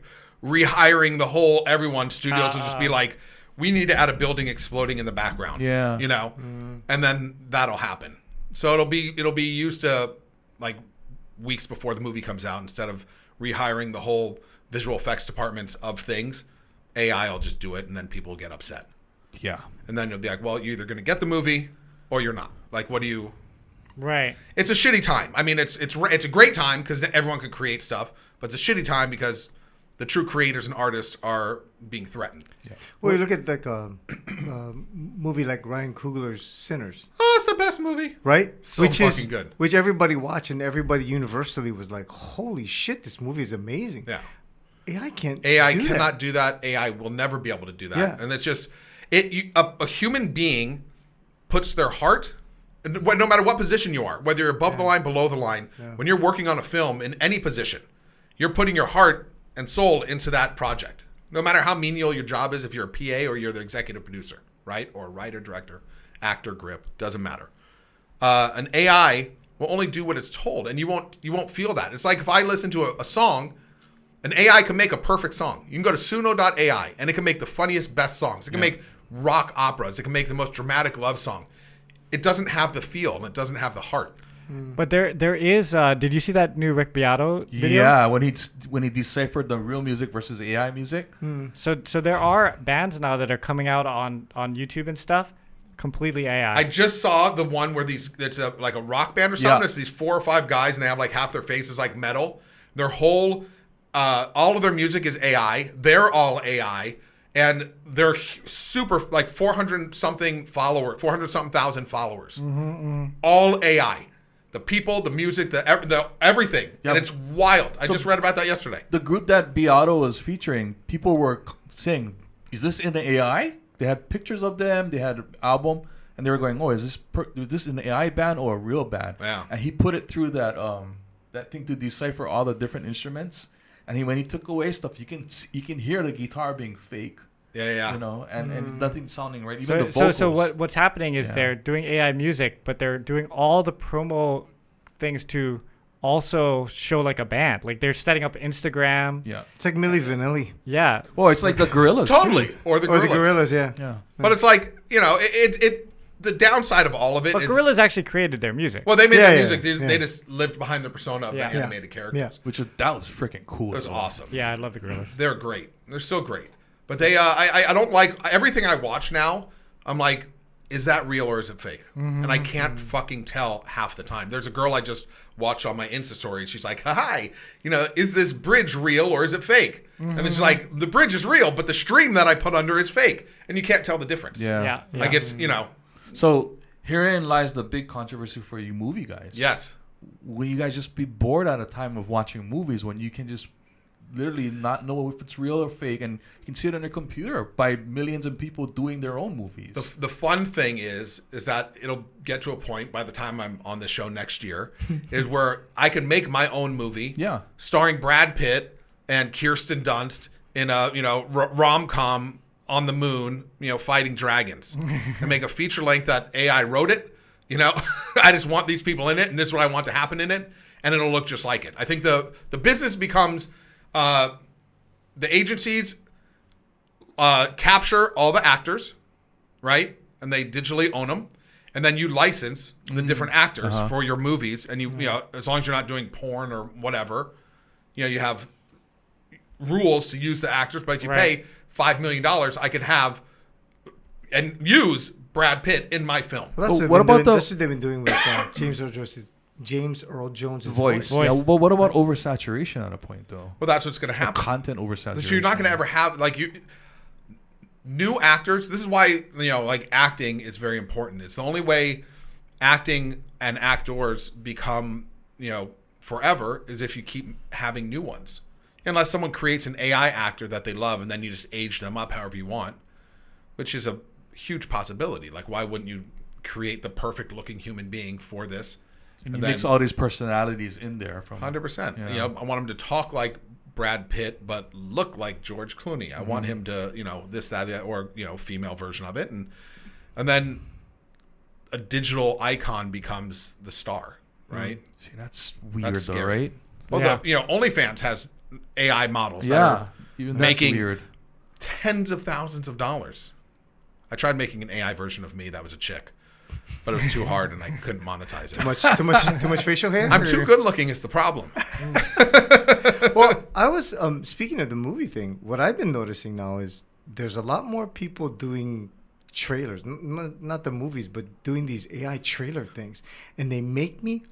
rehiring everyone, studios will just be like, we need to add a building exploding in the background. Yeah. You know, and then that'll happen. So it'll be used to like weeks before the movie comes out, instead of rehiring the whole visual effects departments of things. AI will just do it, and then people will get upset. Yeah. And then you'll be like, well, you're either going to get the movie or you're not. Like, what do you... Right. It's a shitty time. I mean, it's a great time because everyone can create stuff, but it's a shitty time because the true creators and artists are being threatened. Yeah. Well, you look at like a movie like Ryan Coogler's Sinners. Oh, it's the best movie. Right? So fucking good. Which everybody watched, and everybody universally was like, holy shit, this movie is amazing. Yeah. AI cannot do that. AI will never be able to do that. Yeah. And it's just, a human being puts their heart, no matter what position you are, whether you're above the line, below the line, when you're working on a film in any position, you're putting your heart and soul into that project. No matter how menial your job is, if you're a PA or you're the executive producer, right? Or writer, director, actor, grip, doesn't matter. An AI will only do what it's told, and you won't feel that. It's like if I listen to a song, an AI can make a perfect song. You can go to suno.ai, and it can make the funniest, best songs. It can make rock operas. It can make the most dramatic love song. It doesn't have the feel, and it doesn't have the heart. But there is. Did you see that new Rick Beato video? Yeah, when he deciphered the real music versus AI music. So there are bands now that are coming out on YouTube and stuff, completely AI. I just saw the one where it's like a rock band or something. Yeah. It's these 4 or 5 guys, and they have like half their faces like metal. Their whole, all of their music is AI. They're all AI. And they're super, like 400-something thousand followers. All AI. The people, the music, the everything. Yep. And it's wild. I just read about that yesterday. The group that Beato was featuring, people were saying, is this in the AI? They had pictures of them. They had an album. And they were going, oh, is this an AI band or a real band? Yeah. And he put it through that thing to decipher all the different instruments. And when he took away stuff, you can hear the guitar being fake. Yeah. You know, and nothing sounding right. Even the vocals. So what's happening is they're doing AI music, but they're doing all the promo things to also show like a band. Like they're setting up Instagram. Yeah. It's like Milli Vanilli. Yeah. Well, it's like the Gorillas. Totally. Or the Gorillas. Yeah. Yeah. But it's like, you know, the downside of all of it But is... Gorillas actually created their music. Well, they made Yeah, their yeah, music. yeah. They just lived behind the persona of the Yeah. animated characters. Yeah. That was freaking cool. It was awesome. Yeah, I love the Gorillas. They're great. They're still great. But they, I don't like everything I watch now. I'm like, is that real or is it fake? And I can't fucking tell half the time. There's a girl I just watched on my Insta story. She's like, hi, you know, is this bridge real or is it fake? And then she's like, the bridge is real, but the stream that I put under is fake. And you can't tell the difference. Yeah. Like it's, you know. So herein lies the big controversy for you movie guys. Yes. Will you guys just be bored at a time of watching movies when you can just literally not know if it's real or fake, and you can see it on your computer by millions of people doing their own movies? The fun thing is that it'll get to a point by the time I'm on the show next year is where I can make my own movie. Yeah. Starring Brad Pitt and Kirsten Dunst in a, you know, rom-com on the moon, you know, fighting dragons, and make a feature length that AI wrote it. You know, I just want these people in it, and this is what I want to happen in it, and it'll look just like it. I think the business becomes the agencies capture all the actors, right, and they digitally own them, and then you license the different actors for your movies, and you know, as long as you're not doing porn or whatever, you know, you have rules to use the actors, but if you pay $5 million, I could have and use Brad Pitt in my film. Well, that's what they've been doing with James Earl Jones' voice. Yeah, well, what about oversaturation at a point, though? Well, that's what's going to happen. Content oversaturation. So you're not going to ever have, like, new actors. This is why, you know, like, acting is very important. It's the only way acting and actors become, you know, forever is if you keep having new ones. Unless someone creates an AI actor that they love and then you just age them up however you want, which is a huge possibility. Like, why wouldn't you create the perfect looking human being for this? And you mix all these personalities in there. 100%. Yeah. You know, I want him to talk like Brad Pitt, but look like George Clooney. I want him to, you know, this, that, or, you know, female version of it. And then a digital icon becomes the star, right? See, that's weird, That's though, scary. right? Well, Yeah. OnlyFans has AI models that are even that's making weird. tens of thousands of dollars. I tried making an AI version of me that was a chick, but it was too hard and I couldn't monetize it. Too much facial hair. I'm too good looking is the problem. Well, I was speaking of the movie thing. What I've been noticing now is there's a lot more people doing trailers, not the movies, but doing these AI trailer things, and they make me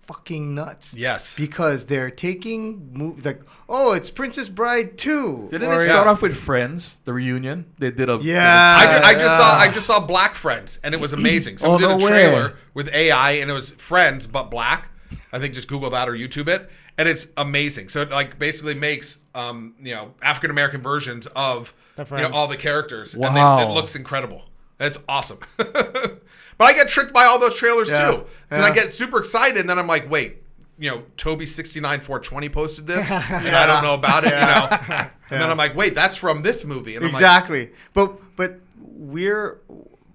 fucking nuts. Yes. Because they're taking like, oh, it's Princess Bride 2. Didn't it start off with Friends, the reunion? They did a I just saw Black Friends and it was amazing. Someone did a trailer with AI and it was Friends but black. I think just Google that or YouTube it, and it's amazing. So it like basically makes African American versions of all the characters, and it looks incredible. It's awesome. But I get tricked by all those trailers too. And I get super excited and then I'm like, wait, Toby69420 posted this and I don't know about it, And then I'm like, wait, that's from this movie. And exactly. But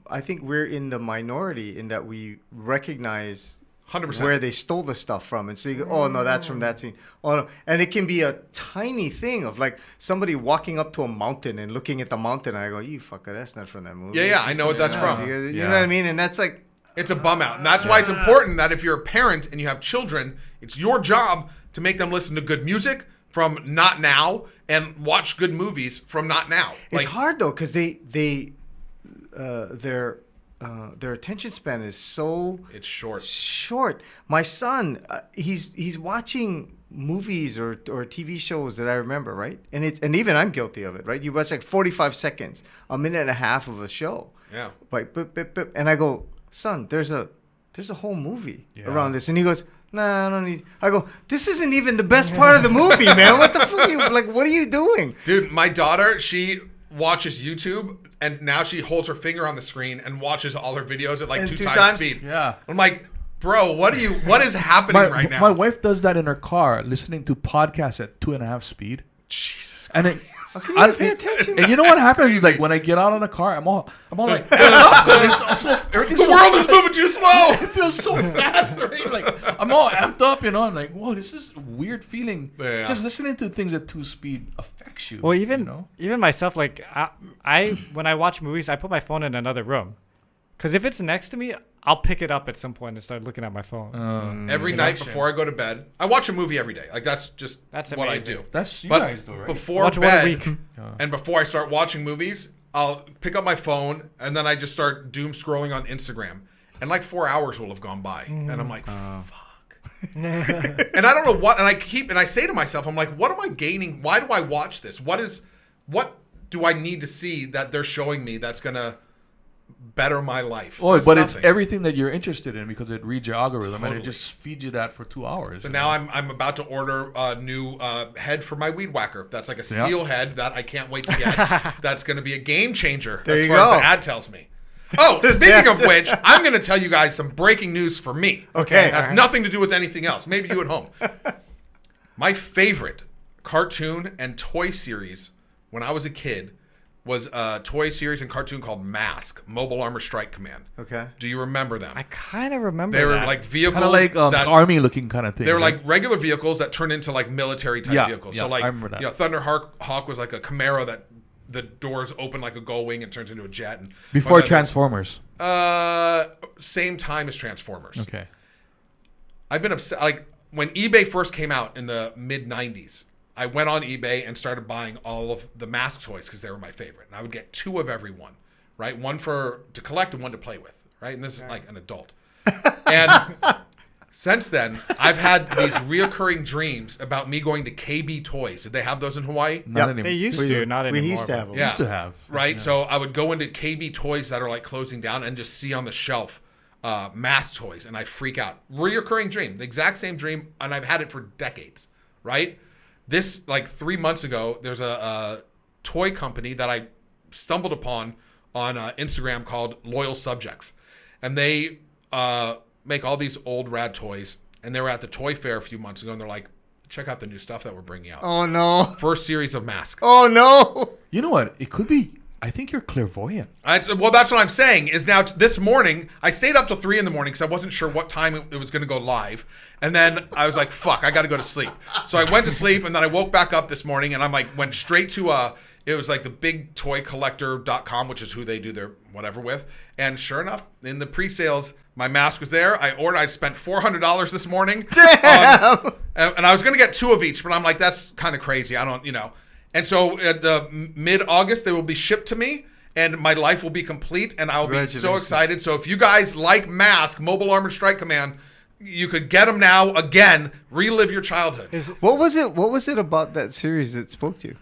I think we're in the minority in that we recognize 100% where they stole the stuff from, and so you go, oh no, that's from that scene. Oh no, and it can be a tiny thing of like somebody walking up to a mountain and looking at the mountain, and I go, you fucker, that's not from that movie. Yeah, I know what that's from. You know what I mean? And that's like, it's a bum out, and that's why it's important that if you're a parent and you have children, it's your job to make them listen to good music from Not Now and watch good movies from Not Now. It's hard though because their attention span is so short. My son, he's watching movies or TV shows that I remember, right? And even I'm guilty of it, right? You watch like 45 seconds, a minute and a half of a show. Yeah. Like bip, bip, bip, and I go, son, there's a whole movie around this, and he goes, nah, I don't need. I go, this isn't even the best part of the movie, man. What the fuck? What are you doing, dude? My daughter, she watches YouTube and now she holds her finger on the screen and watches all her videos at like two times speed. Yeah. I'm like, bro, what is happening right now? My wife does that in her car, listening to podcasts at 2.5 speed. Jesus Christ. And pay attention. And you know what happens is like when I get out of the car, I'm all like, because it's also everything's the world is moving too slow. It feels so fast, right? Like I'm all amped up, I'm like, whoa, this is a weird feeling. Yeah. Just listening to things at 2 speed affects you. Well, even myself, like I when I watch movies, I put my phone in another room, because if it's next to me, I'll pick it up at some point and start looking at my phone. Every night before I go to bed, I watch a movie every day. Like that's what I do. That's you guys do, right? Before watch bed, one a week. and before I start watching movies, I'll pick up my phone and then I just start doom scrolling on Instagram, and like 4 hours will have gone by, and I'm like, fuck. And I don't know what, and I say to myself, I'm like, what am I gaining? Why do I watch this? What do I need to see that they're showing me that's gonna better my life? Oh, but it's everything that you're interested in because it reads your algorithm and it just feeds you that for 2 hours. So now I'm about to order a new head for my weed whacker. That's like a steel head that I can't wait to get. That's going to be a game changer as far as the ad tells me. Oh, speaking of which, I'm going to tell you guys some breaking news for me. Okay. It has nothing to do with anything else. Maybe you at home. My favorite cartoon and toy series when I was a kid was a toy series and cartoon called Mask, Mobile Armor Strike Command. Okay. Do you remember them? I kind of remember They were that. like vehicles. Kind of like army-looking kind of thing. They were like regular vehicles that turned into like military-type vehicles. Yeah, so like, I remember that. Thunder Hawk was like a Camaro that the doors open like a gull wing and turns into a jet. And before Transformers. Same time as Transformers. Okay. I've been upset. Like when eBay first came out in the mid-90s, I went on eBay and started buying all of the Mask toys because they were my favorite. And I would get 2 of every one, right? One to collect and one to play with, right? And this is like an adult. And since then, I've had these reoccurring dreams about me going to KB Toys. Did they have those in Hawaii? Not anymore. They used to, not anymore. We used to have them. Yeah. Used to have. Right? Yeah. So I would go into KB Toys that are like closing down and just see on the shelf Mask toys, and I freak out. Reoccurring dream. The exact same dream, and I've had it for decades, right? This, like 3 months ago, there's a toy company that I stumbled upon on Instagram called Loyal Subjects. And they make all these old rad toys. And they were at the toy fair a few months ago, and they're like, check out the new stuff that we're bringing out. Oh, no. First series of Mask. Oh, no. You know what? It could be I think you're clairvoyant. Well, that's what I'm saying. Is now this morning I stayed up till 3 a.m. because I wasn't sure what time it was going to go live, and then I was like, "Fuck, I got to go to sleep." So I went to sleep, and then I woke back up this morning, and I'm like, went straight to it was like the bigtoycollector.com, which is who they do their whatever with, and sure enough, in the pre-sales, my mask was there. I spent $400 this morning. Damn. And I was going to get 2 of each, but I'm like, that's kind of crazy. I don't, And so at the mid-August, they will be shipped to me, and my life will be complete, and I'll be so excited. So if you guys like Mask, Mobile Armored Strike Command, you could get them now. Again, relive your childhood. What was it about that series that spoke to you?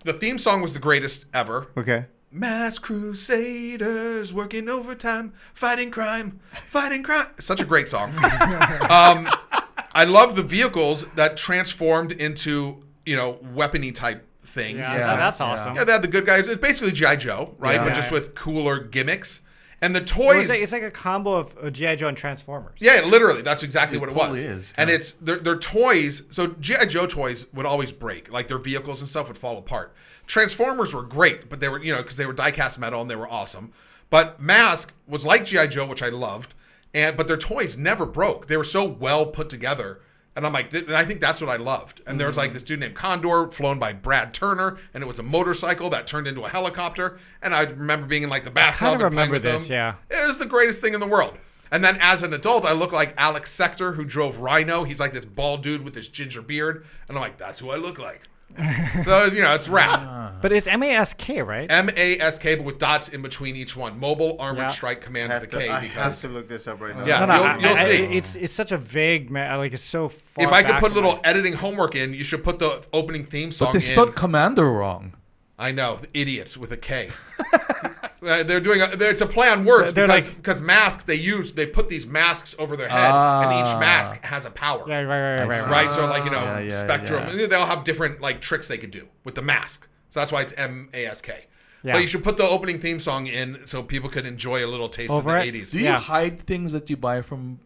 The theme song was the greatest ever. Okay. Masked Crusaders working overtime, fighting crime, fighting crime. Such a great song. I love the vehicles that transformed into, weapony type things. Yeah, that's awesome. Yeah, they had the good guys. It's basically G.I. Joe, right? Yeah. But just with cooler gimmicks. And the toys. It's like a combo of G.I. Joe and Transformers. Yeah, literally. That's exactly what it was. Totally is. And Yeah. it's their toys. So G.I. Joe toys would always break. Like their vehicles and stuff would fall apart. Transformers were great, but they were, because they were die-cast metal and they were awesome. But Mask was like G.I. Joe, which I loved. But their toys never broke. They were so well put together. And I'm like, and I think that's what I loved. And there was like this dude named Condor, flown by Brad Turner, and it was a motorcycle that turned into a helicopter. And I remember being in like the bathtub. I kind of and playing remember with this, them. yeah. It was the greatest thing in the world. And then as an adult, I look like Alex Sector, who drove Rhino. He's like this bald dude with this ginger beard. And I'm like, that's who I look like. So, it's rap. But it's MASK, right? MASK, but with dots in between each one. Mobile Armored Strike Command with a K. I Because have to look this up right now. Yeah, you'll see. It's such a vague, like it's so far If I could back put a in little my- editing homework in, you should put the opening theme song But they in. spelled Commander wrong. I know, idiots with a K. They're doing it's a play on words They're because mask they put these masks over their head and each mask has a power. Yeah, right. Right? So like, yeah, Spectrum, they all have different like tricks they could do with the mask. So that's why it's MASK. Yeah. But you should put the opening theme song in so people could enjoy a little taste Over of it? the 80s. Do you Yeah. hide things that you buy from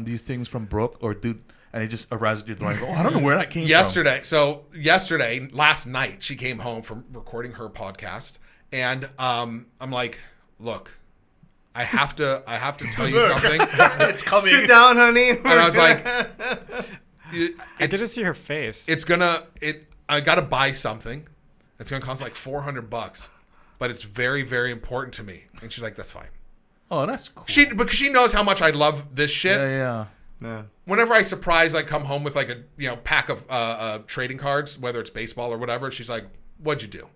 these things from Brooke or dude, and it just arrives at your door and go, I don't know where that came Yesterday, last night, she came home from recording her podcast, and I'm like, look, I have to tell you something. It's coming. Sit down, honey. And I was like, I didn't see her face. I got to buy something. It's going to cost like $400, but it's very, very important to me. And she's like, that's fine. Oh, that's cool. Because she knows how much I love this shit. Yeah. Whenever I come home with like a pack of trading cards, whether it's baseball or whatever, she's like, what'd you do?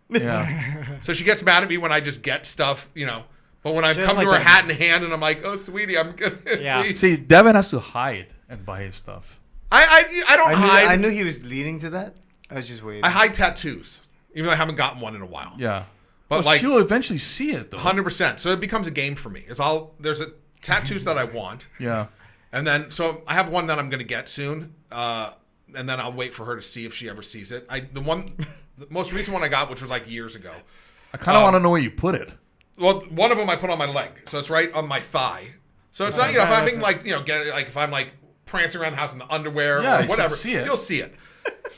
Yeah. So she gets mad at me when I just get stuff, But when I She come doesn't to like her that. hat in hand and I'm like, oh, sweetie, I'm good. Yeah. Please. See, Devin has to hide and buy his stuff. I don't hide. I knew he was leading to that. I was just waiting. I hide tattoos, even though I haven't gotten one in a while. Yeah. But Well, she'll eventually see it, though. 100%. So it becomes a game for me. There's a tattoos that I want. Yeah. And then, so I have one that I'm going to get soon. And then I'll wait for her to see if she ever sees it. The most recent one I got, which was like years ago. I kind of want to know where you put it. Well, one of them I put on my leg. So it's right on my thigh. So it's not, if I'm being like, if I'm like prancing around the house in the underwear Yeah, or you whatever, see it. you'll see it.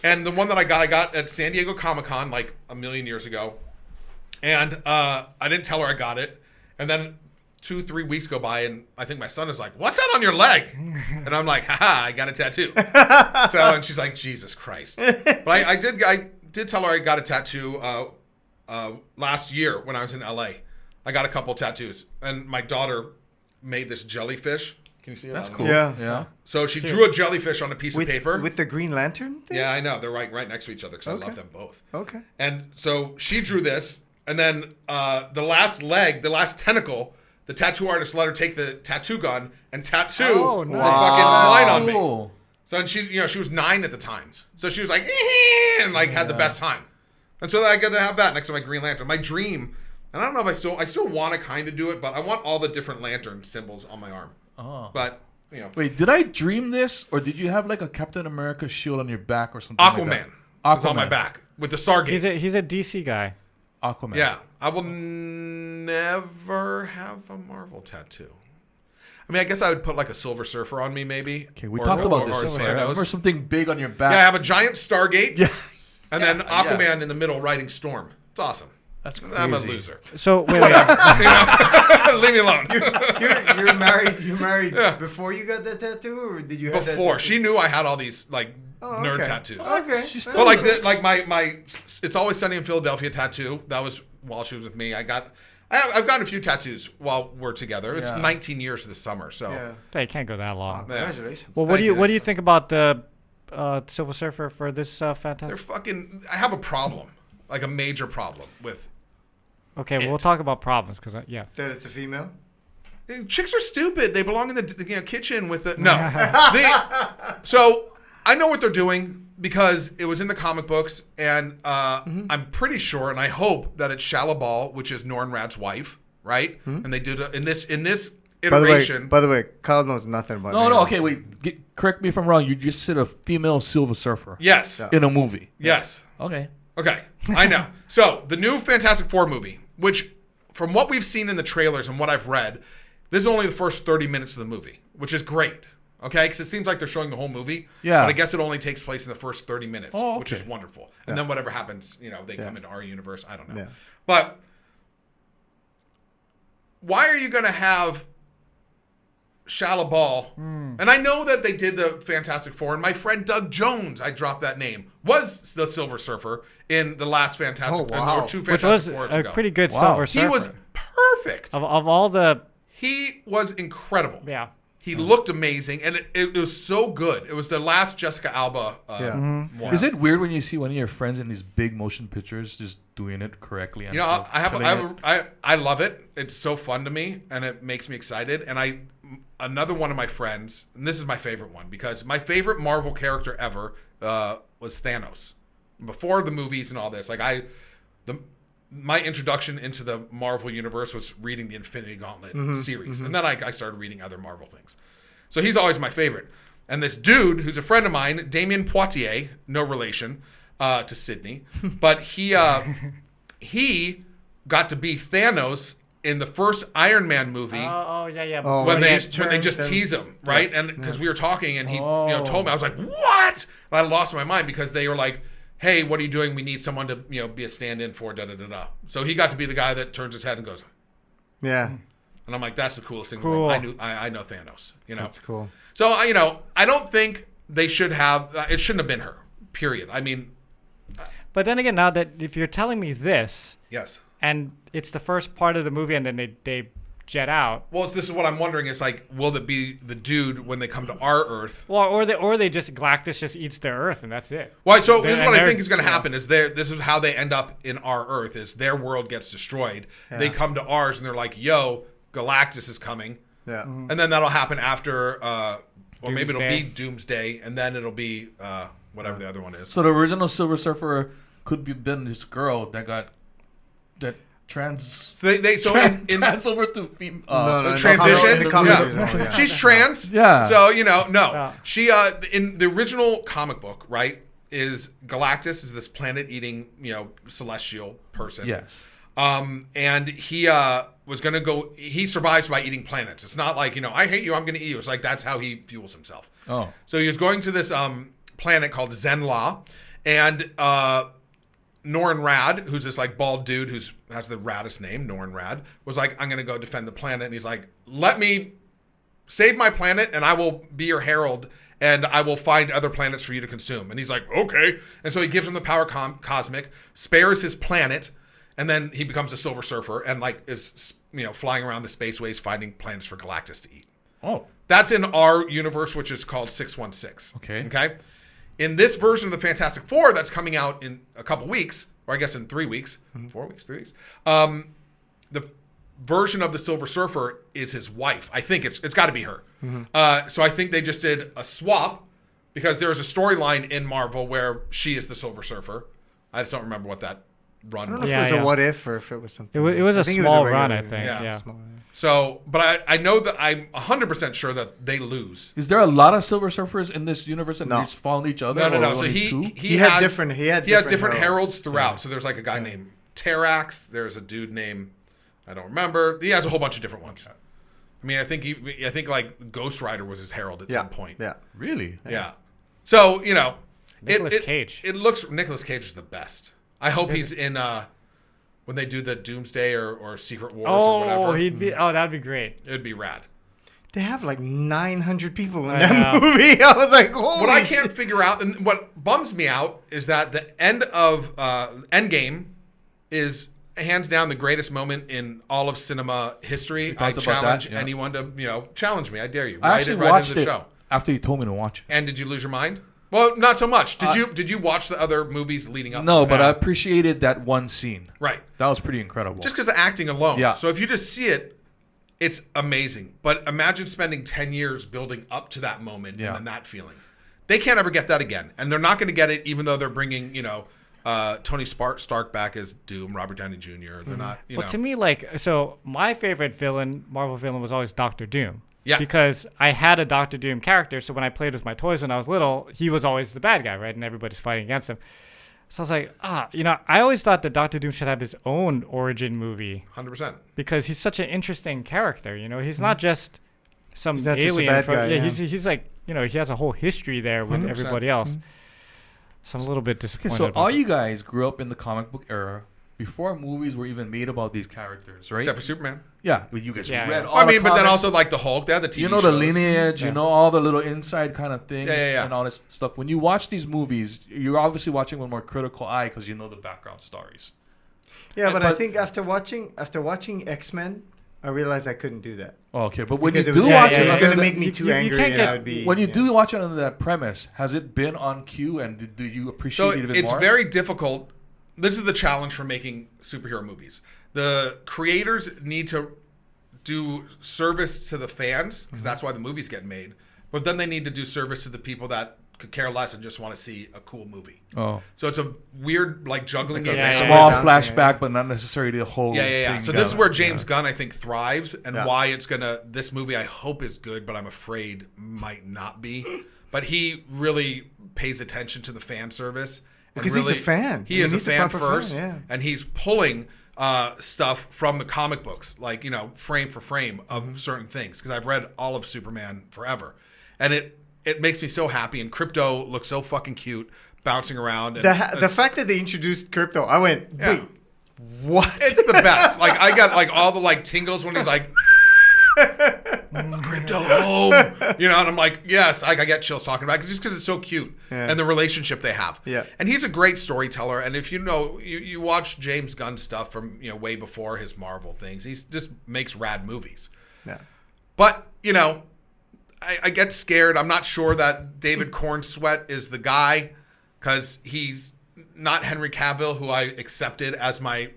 And the one that I got at San Diego Comic-Con like a million years ago. And I didn't tell her I got it. And then 2-3 weeks go by, and I think my son is like, "What's that on your leg?" And I'm like, "Haha, I got a tattoo." And she's like, "Jesus Christ!" But I did tell her I got a tattoo last year when I was in LA. I got a couple tattoos, and my daughter made this jellyfish. Can you see it? That's cool. Yeah. So she drew a jellyfish on a piece of paper. With the Green Lantern thing? Yeah, I know. They're right next to each other because I love them both. Okay. And so she drew this, and then the last leg, the last tentacle, the tattoo artist let her take the tattoo gun and tattoo the fucking line on me. Cool. So and she was 9 at the time. So she was like, and like had the best time. And so I get to have that next to my Green Lantern. My dream, and I don't know if I still want to kind of do it, but I want all the different lantern symbols on my arm. Oh. But Wait, did I dream this, or did you have like a Captain America shield on your back or something? Aquaman like that? is on my back with the Stargate. He's a DC guy. Aquaman. Yeah, I will never have a Marvel tattoo. I mean, I guess I would put like a Silver Surfer on me, maybe. Okay, we talked about this. Or something big on your back. Yeah, I have a giant Stargate. Yeah. And then Aquaman in the middle riding Storm. It's awesome. That's crazy. I'm a loser. So wait. Leave me alone. You're married. You married before you got that tattoo, or did you have Before that she knew I had all these like nerd tattoos. Okay. She's Well, like my It's Always Sunny in Philadelphia tattoo. That was while she was with me. I've gotten a few tattoos while we're together. It's 19 years this summer, so They can't go that long. Congratulations. Well, what do you think about the Silver Surfer for this fantastic? they're fucking. I have a problem, like a major problem with. Okay, well, we'll talk about problems because That it's a female. Chicks are stupid. They belong in the kitchen with the So I know what they're doing because it was in the comic books, and I'm pretty sure, and I hope that it's Shalabal, which is Nornrad's wife, right? And they did in this iteration. By the way, Kyle knows nothing about. No. Okay, wait. Correct me if I'm wrong. You just said a female Silver Surfer. Yes. In a movie. Yes. Okay. Okay. I know. So the new Fantastic Four movie, which from what we've seen in the trailers and what I've read, this is only the first 30 minutes of the movie, which is great. Okay, because it seems like they're showing the whole movie. Yeah. But I guess it only takes place in the first 30 minutes, which is wonderful. And then whatever happens, they come into our universe. I don't know. Yeah. But why are you going to have Shalabal? And I know that they did the Fantastic Four, and my friend Doug Jones, I dropped that name, was the Silver Surfer in the last Fantastic or two which Fantastic was Fours a ago. pretty good Silver Surfer. He was perfect. Of all the. He was incredible. Yeah. He looked amazing, and it was so good. It was the last Jessica Alba one. Is it weird when you see one of your friends in these big motion pictures just doing it correctly? And I love it. It's so fun to me, and it makes me excited. And another one of my friends, and this is my favorite one because my favorite Marvel character ever was Thanos. Before the movies and all this, my introduction into the Marvel universe was reading the Infinity Gauntlet series. And then I started reading other Marvel things. So he's always my favorite. And this dude, who's a friend of mine, Damien Poitier, no relation to Sydney, but he got to be Thanos in the first Iron Man movie. When they just tease him, right? And because we were talking and he told me, I was like, what? And I lost my mind because they were like, hey, what are you doing? We need someone to be a stand-in for da-da-da-da. So he got to be the guy that turns his head and goes, yeah. And I'm like, that's the coolest thing. Cool. I know Thanos. That's cool. So I don't think they should have. It shouldn't have been her. Period. I mean. But then again, now that if you're telling me this, Yes. and it's the first part of the movie, and then they jet out. Well, this is what I'm wondering. Is like, will it be the dude when they come to our Earth? Well, or they just Galactus just eats their Earth and that's it. Well, so here's what I think is going to happen: is this is how they end up in our Earth? Is their world gets destroyed? Yeah. They come to ours and they're like, "Yo, Galactus is coming." Yeah. And then that'll happen after, or maybe it'll be Doomsday, and then it'll be whatever the other one is. So the original Silver Surfer could be been this girl that trans. So they trans over to transition. Yeah. She's trans. Yeah. So she in the original comic book, right, is Galactus is this planet-eating celestial person. Yes. And he was gonna go. He survives by eating planets. It's not like I hate you, I'm gonna eat you. It's like that's how he fuels himself. Oh. So he was going to this planet called Zenla, and Nornrad, who's this like bald dude who has the raddest name, Nornrad, was like, I'm gonna go defend the planet, and he's like, let me save my planet, and I will be your herald, and I will find other planets for you to consume. And he's like, okay. And so he gives him the power cosmic, spares his planet, and then he becomes a Silver Surfer and is flying around the spaceways finding planets for Galactus to eat. Oh. That's in our universe, which is called 616. Okay. In this version of the Fantastic Four that's coming out in a couple weeks, or I guess in 3 weeks, 4 weeks, 3 weeks, the version of the Silver Surfer is his wife. I think it's got to be her. So I think they just did a swap because there is a storyline in Marvel where she is the Silver Surfer. I just don't remember what that run was. I don't know if it was a what if or if it was something. It was a small run, I think. Yeah. So, but I know that I'm 100% sure that they lose. Is there a lot of Silver Surfers in this universe and they just follow each other? No. So he had different heralds throughout. Yeah. So there's like a guy named Terax. There's a dude named I don't remember. He has a whole bunch of different ones. I mean, I think like Ghost Rider was his herald at some point. Yeah. Really? Yeah. So Nicolas Cage. It looks Nicolas Cage is the best. I hope he's in when they do the Doomsday or Secret Wars or whatever. That'd be great. It'd be rad. They have like 900 people in that movie. I was like, holy What I can't figure out, and what bums me out, is that the end of Endgame is hands down the greatest moment in all of cinema history. I challenge anyone to challenge me. I dare you. I actually watched it after you told me to watch it. And did you lose your mind? Well, not so much. Did you watch the other movies leading up? No, but I appreciated that one scene. Right. That was pretty incredible. Just because the acting alone. Yeah. So if you just see it, it's amazing. But imagine spending 10 years building up to that moment and then that feeling. They can't ever get that again. And they're not going to get it even though they're bringing, Tony Stark back as Doom, Robert Downey Jr. They're not, Well, to me, my favorite Marvel villain was always Doctor Doom. Yeah. Because I had a Doctor Doom character, so when I played with my toys when I was little, he was always the bad guy, right? And everybody's fighting against him. So I was like, I always thought that Doctor Doom should have his own origin movie. 100%. Because he's such an interesting character, He's not just some not alien. just a bad guy, he's like, he has a whole history there with 100%. everybody else. So I'm a little bit disappointed. So all you guys grew up in the comic book era before movies were even made about these characters, right? Except for Superman. Yeah, but you guys read all but the then comics. also like the Hulk, they had the TV shows. the lineage, all the little inside kind of things Yeah. and all this stuff. When you watch these movies, you're obviously watching with a more critical eye because you know the background stories. Yeah, but I think after watching X-Men, I realized I couldn't do that. Oh, okay, but when Because you it was do watch it was it, going to make me too angry. can't get- and I'd be, when you do watch it under that premise, has it been on cue and do you appreciate So it a bit it's more? very difficult. This is the challenge for making superhero movies. The creators need to do service to the fans because that's why the movies get made. But then they need to do service to the people that could care less and just want to see a cool movie. Oh. So it's a weird juggling game. Small flashback, but not necessarily the whole thing. So this is where James Gunn, I think, thrives and why this movie, I hope is good, but I'm afraid might not be. But he really pays attention to the fan service. Because he's a fan. He is a fan first. Fan, and he's pulling stuff from the comic books, frame for frame of certain things. Because I've read all of Superman forever. And it makes me so happy. And Crypto looks so fucking cute bouncing around. And the fact that they introduced Crypto, I went, wait, what? It's the best. I got all the tingles when he's like, Crypto home. And I'm like, yes, I get chills talking about it just because it's so cute and the relationship they have. Yeah. And he's a great storyteller. And if you watch James Gunn stuff from way before his Marvel things, he just makes rad movies. Yeah. But I get scared. I'm not sure that David Cornsweet is the guy because he's not Henry Cavill, who I accepted as my,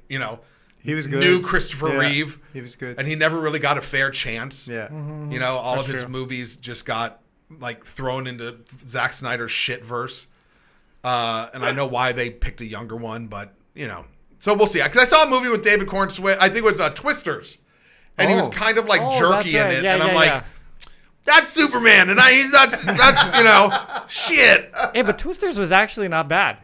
he was good. New Christopher Reeve. He was good. And he never really got a fair chance. Yeah. All That's of his true. movies just got thrown into Zack Snyder's shit verse. And I know why they picked a younger one, but so we'll see. Because I saw a movie with David Cornsweet. I think it was Twisters. And he was kind of jerky in it. And I'm like, that's Superman. And that's shit. Hey, but Twisters was actually not bad.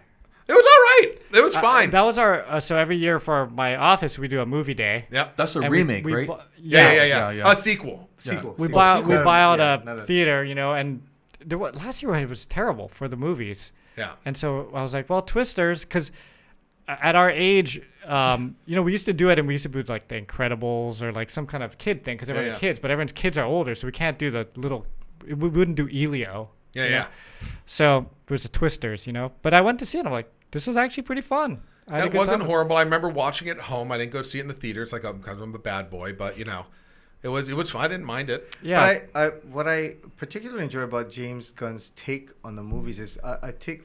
It was all right. It was fine. That was our so every year for my office we do a movie day. Yep. That's a And remake, right? Yeah. A sequel. We buy out a theater, and last year it was terrible for the movies. Yeah. And so I was like, well, Twisters, because at our age, we used to do it, and we used to do The Incredibles or some kind of kid thing because everyone had kids, but everyone's kids are older, so we can't do the little. We wouldn't do Elio. Yeah. So it was the Twisters, But I went to see it. I'm like, this was actually pretty fun. It wasn't horrible. I remember watching it at home. I didn't go see it in the theaters because I'm a bad boy, but it was fun. I didn't mind it. Yeah. But what I particularly enjoy about James Gunn's take on the movies is I take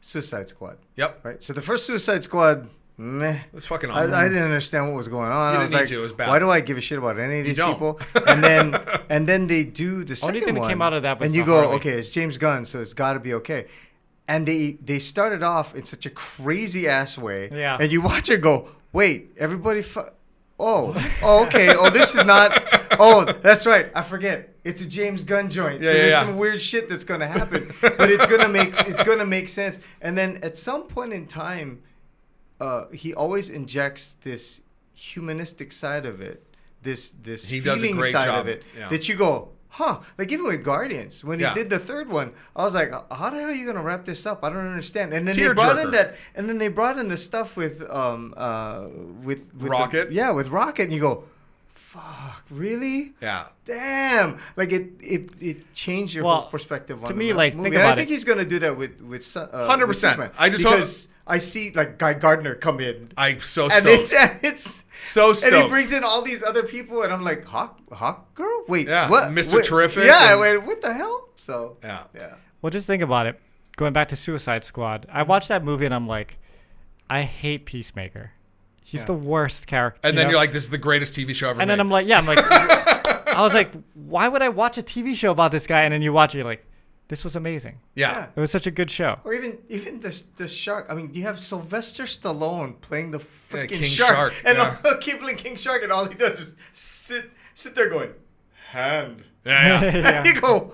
Suicide Squad. Yep. Right. So the first Suicide Squad, meh. It's fucking awesome. I didn't understand what was going on. You I was didn't need like, to. It was bad. why do I give a shit about any of these don't. people? And then they do the second Only thing one. that came out of that was and you the go, Harley. okay, it's James Gunn, so it's got to be okay. And they started off in such a crazy ass way. Yeah. And you watch it go, wait, everybody. Okay. Oh, this is not. Oh, that's right. I forget. It's a James Gunn joint. So there's some weird shit that's gonna happen, but it's gonna make sense. And then at some point in time, he always injects this humanistic side of it, this He does a feeling great side job. of it Yeah. that you go, Like even with Guardians, when he did the third one, I was like, how the hell are you gonna wrap this up? I don't understand. And then they brought in the stuff with Rocket. with Rocket, and you go, fuck, really? Yeah. Damn. Like it changed your perspective on to me, the like, movie. think And about I think he's gonna do that with 100%. I just because I see like Guy Gardner come in. I'm so And stoked. it's so stoked. And he brings in all these other people, and I'm like, Hawk Girl? Wait, what? Mr. Terrific. Yeah, wait, what the hell? So yeah. Well, just think about it. Going back to Suicide Squad, I watched that movie and I'm like, I hate Peacemaker. He's the worst character. And then you're like, this is the greatest TV show ever and made. then I'm like, I was like, why would I watch a TV show about this guy? And then you watch it, you're like, this was amazing. Yeah. It was such a good show. Or even the shark. I mean, you have Sylvester Stallone playing the freaking King shark. And Keep playing King Shark, and all he does is sit there going, hand. Yeah. And you go,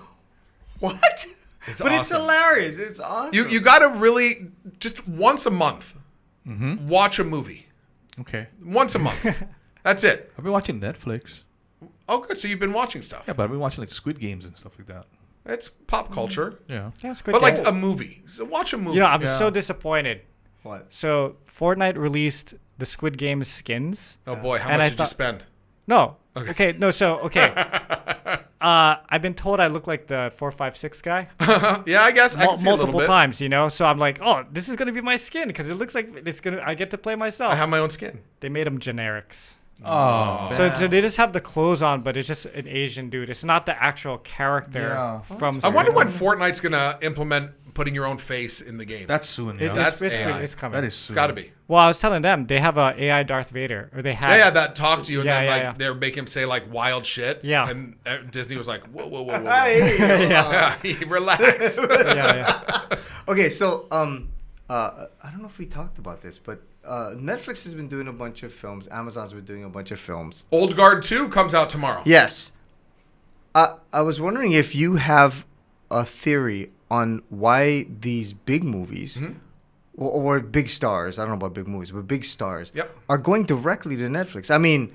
what? It's but awesome. it's hilarious. It's awesome. You got to really, just once a month, watch a movie. Okay. Once a month. That's it. I've been watching Netflix. Oh, good. So you've been watching stuff. Yeah, but I've been watching like Squid Games and stuff like that. It's pop culture. Yeah. Yeah, it's good. But like a movie. So watch a movie. You know, I'm so disappointed. What? So Fortnite released the Squid Game skins. Oh boy, how much did you spend? No. Okay. No. So I've been told I look like the 456 guy. Yeah, I guess I can see a little multiple bit. times, you know. So I'm like, oh, this is gonna be my skin because it looks like I get to play myself. I have my own skin. They made them generics. Oh. So they just have the clothes on, but it's just an Asian dude. It's not the actual character from. I wonder when Fortnite's gonna implement putting your own face in the game. That's soon. Yeah. That's it's AI. It's coming. That is soon. It's got to be. Well, I was telling them they have a AI Darth Vader, or they have. Yeah, that talked to you, and then yeah. they're making him say like wild shit. Yeah. And Disney was like, whoa. Yeah. Relax. Yeah. Okay, so I don't know if we talked about this, but Netflix has been doing a bunch of films. Amazon's been doing a bunch of films. Old Guard 2 comes out tomorrow. Yes. I was wondering if you have a theory on why these big movies or big stars, I don't know about big movies, but big stars are going directly to Netflix. I mean,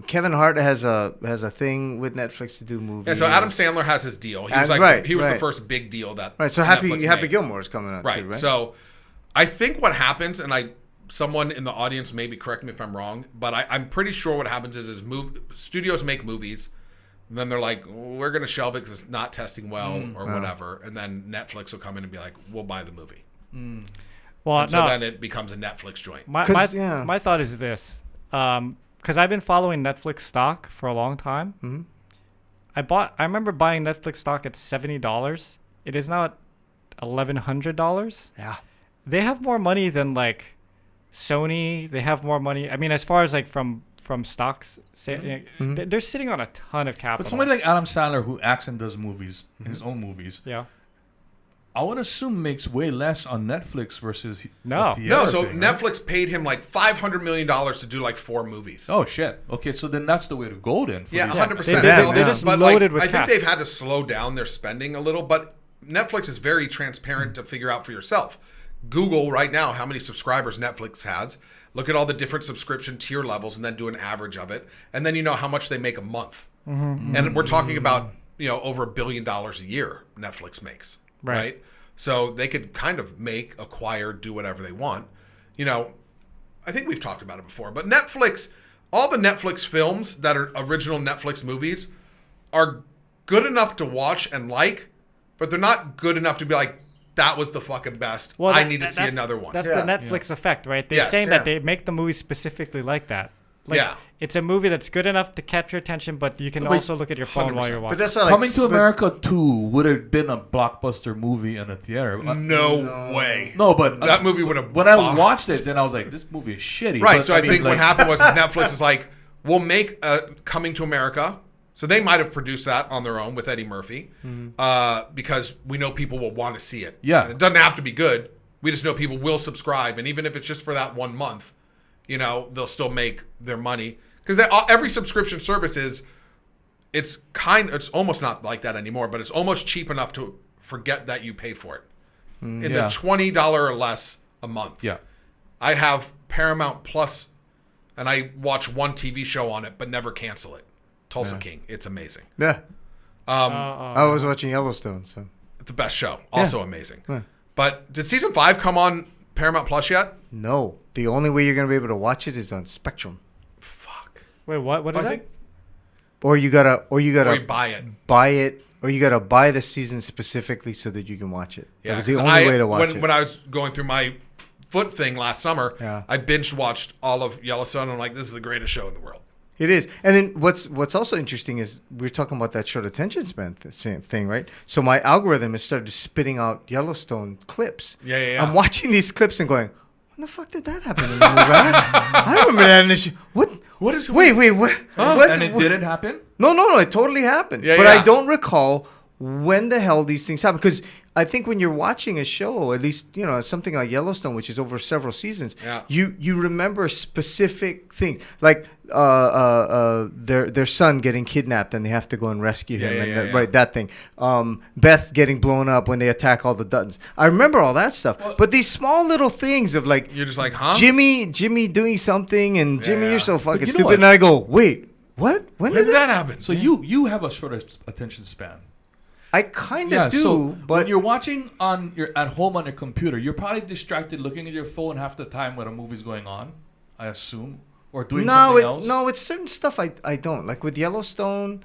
Kevin Hart has a thing with Netflix to do movies. Yeah, so Adam Sandler has his deal. He was the first big deal that so Netflix Happy made. Gilmore is coming out too, right? So I think what happens, and someone in the audience maybe correct me if I'm wrong, but I'm pretty sure what happens is studios make movies, and then they're like, we're going to shelve it because it's not testing well or whatever, and then Netflix will come in and be like, we'll buy the movie. Well, so then it becomes a Netflix joint. My thought is this, because I've been following Netflix stock for a long time. I remember buying Netflix stock at $70. It is now at $1,100. Yeah. They have more money than like Sony. They have more money. I mean, as far as like from stocks, they're sitting on a ton of capital. But somebody like Adam Sandler, who acts and does movies, his own movies, I would assume makes way less on Netflix versus So Netflix paid him like $500 million to do like 4 movies. Oh shit! Okay, so then that's the way to go then. 100%. They just loaded with I cash. think they've had to slow down their spending a little, but Netflix is very transparent to figure out for yourself. Google right now how many subscribers Netflix has. Look at all the different subscription tier levels and then do an average of it. And then you know how much they make a month. And we're talking about, over $1 billion a year Netflix makes. Right? So they could kind of acquire, do whatever they want. I think we've talked about it before, but Netflix, all the Netflix films that are original Netflix movies are good enough to watch and like, but they're not good enough to be like, that was the fucking best. Well, I need to see another one. That's the Netflix effect, right? They're saying that they make the movie specifically like that. It's a movie that's good enough to capture attention, but you can also look at your phone while you're watching. But that's Coming to America 2 would have been a blockbuster movie in a theater. No way. No, but that movie would have. When I watched it, then I was like, this movie is shitty. Right. But, so I think what happened was Netflix is like, we'll make Coming to America. So they might have produced that on their own with Eddie Murphy because we know people will want to see it. Yeah. And it doesn't have to be good. We just know people will subscribe. And even if it's just for that 1 month, they'll still make their money. Because every subscription service it's almost not like that anymore, but it's almost cheap enough to forget that you paid for it. In the $20 or less a month. Yeah. I have Paramount Plus, and I watch one TV show on it, but never cancel it. Tulsa King. It's amazing. Yeah. I was watching Yellowstone, so It's the best show. Also amazing. Yeah. But did season 5 come on Paramount Plus yet? no. The only way you're gonna be able to watch it is on Spectrum, Fuck. Wait, what is I that? think or you gotta or you buy it. or you gotta buy the season specifically so that you can watch it. Yeah, That was the 'cause only way to watch it. When I was going through my foot thing last summer, Yeah. I binge watched all of Yellowstone. And I'm like, this is the greatest show in the world. It is, and then what's also interesting is we're talking about that short attention span same thing, right? So my algorithm has started spitting out Yellowstone clips. Yeah. I'm watching these clips and going, when the fuck did that happen in the movie? I don't remember that in the show. What is? Wait, what? Huh? What? And it didn't happen? No, it totally happened. Yeah, but yeah. I don't recall when the hell these things happen. Because I think when you're watching a show, at least, something like Yellowstone, which is over several seasons, Yeah. you remember specific things. Like their son getting kidnapped and they have to go and rescue him. Right, that thing. Beth getting blown up when they attack all the Duttons. I remember all that stuff. Well, but these small little things of like, You're just like, huh? Jimmy doing something and Jimmy, Yeah. you're so fucking you know stupid. what? And I go, wait, what? When When did that happen? So you have a shorter attention span. I kind of do, so but when you're watching at home on your computer, you're probably distracted looking at your phone half the time when a movie's going on, I assume, or doing something else. No, it's certain stuff I don't like with Yellowstone.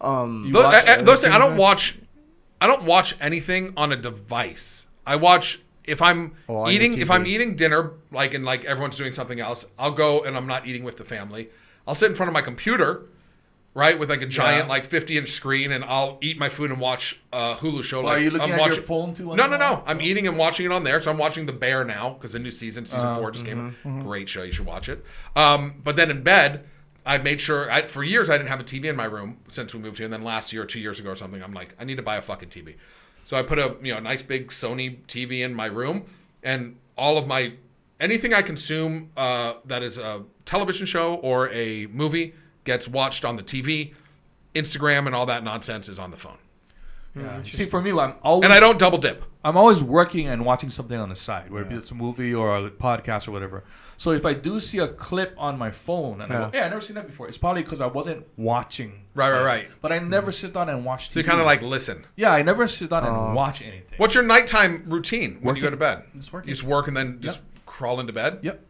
You Those, watch those things, I don't everything. watch anything on a device. I watch if I'm on your eating TV. dinner, like everyone's doing something else. I'll go and I'm not eating with the family. I'll sit in front of my computer, right, with like a giant 50-inch screen, and I'll eat my food and watch a Hulu show. Well, are you looking at your phone too? No. I'm eating and watching it on there. So I'm watching The Bear now because the new season 4 just came out. Great show. You should watch it. But then in bed, I made sure, for years I didn't have a TV in my room since we moved here. And then last year or 2 years ago or something, I'm like, I need to buy a fucking TV. So I put a nice big Sony TV in my room, and all of my, anything I consume that is a television show or a movie gets watched on the TV. Instagram and all that nonsense is on the phone. Yeah. See, for me, I'm always And I don't double dip. I'm always working and watching something on the side, whether it's a movie or a podcast or whatever. So if I do see a clip on my phone and I go, I never seen that before, it's probably because I wasn't watching. Right. But I never sit down and watch TV. So you kind of like listen. Yeah, I never sit down and watch anything. What's your nighttime routine when you go to bed? Just working. You just work and then just crawl into bed? Yep.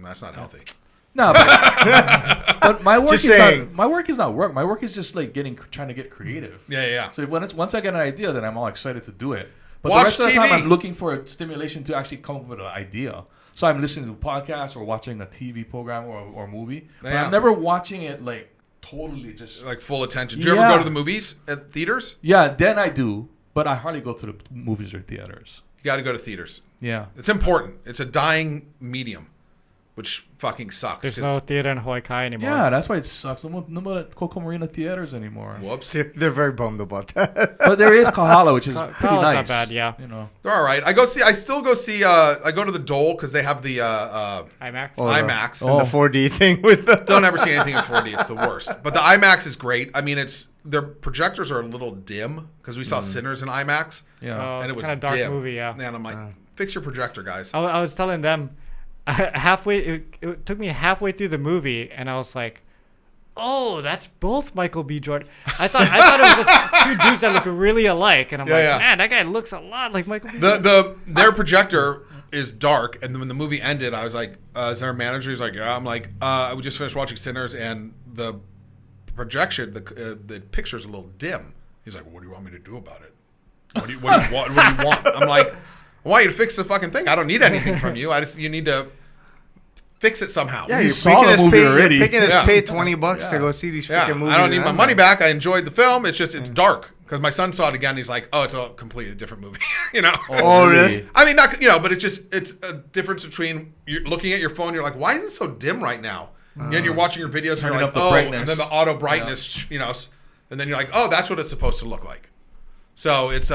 That's not healthy. No, but my work Just is saying. not. My work is not work. My work is just like trying to get creative. Yeah. So once I get an idea, then I'm all excited to do it. But Watch the rest of the time, TV. I'm looking for stimulation to actually come up with an idea. So I'm listening to a podcast or watching a TV program or movie. But Yeah. I'm never watching it like totally just. Like full attention. Do you ever go to the movies at theaters? Yeah, then I do. But I hardly go to the movies or theaters. You got to go to theaters. Yeah. It's important. It's a dying medium, which fucking sucks. There's 'cause- no theater in Hawaii Kai anymore. Yeah, that's why it sucks. No more Coco Marina theaters anymore. Whoops. they're very bummed about that. But there is Kahala, which is pretty Kahala's nice. not bad, yeah. You know. They're all right. I still go see, I go to the Dole because they have the IMAX. IMAX. And the 4D thing with the Don't ever see anything in 4D. It's the worst. But the IMAX is great. I mean, their projectors are a little dim because we saw Sinners in IMAX. Yeah. And it was kind of dark dim. movie, yeah. And I'm like, fix your projector, guys. I was telling them it took me halfway through the movie, and I was like, "Oh, that's both Michael B. Jordan." I thought it was just two dudes that look really alike, and I'm man, that guy looks a lot like Michael B. Jordan. Their projector is dark, and then when the movie ended, I was like, "Is there a manager?" He's like, "Yeah." I'm like, "We just finished watching Sinners, and the projection, the picture's a little dim." He's like, "What do you want me to do about it? What do you want?" I'm like, I want you to fix the fucking thing. I don't need anything from you. You need to fix it somehow. Yeah, You you're saw the movie already. You're making us Yeah. pay $20 to go see these freaking movies. I don't need in my IMAX. money back. I enjoyed the film. It's just, it's dark. Because my son saw it again. He's like, oh, it's a completely different movie. Oh, really? I mean, not, but it's a difference between you're looking at your phone. You're like, why is it so dim right now? And you're watching your videos and Turning you're up like, the oh, brightness. and then the auto brightness, and then you're like, oh, that's what it's supposed to look like. So it's,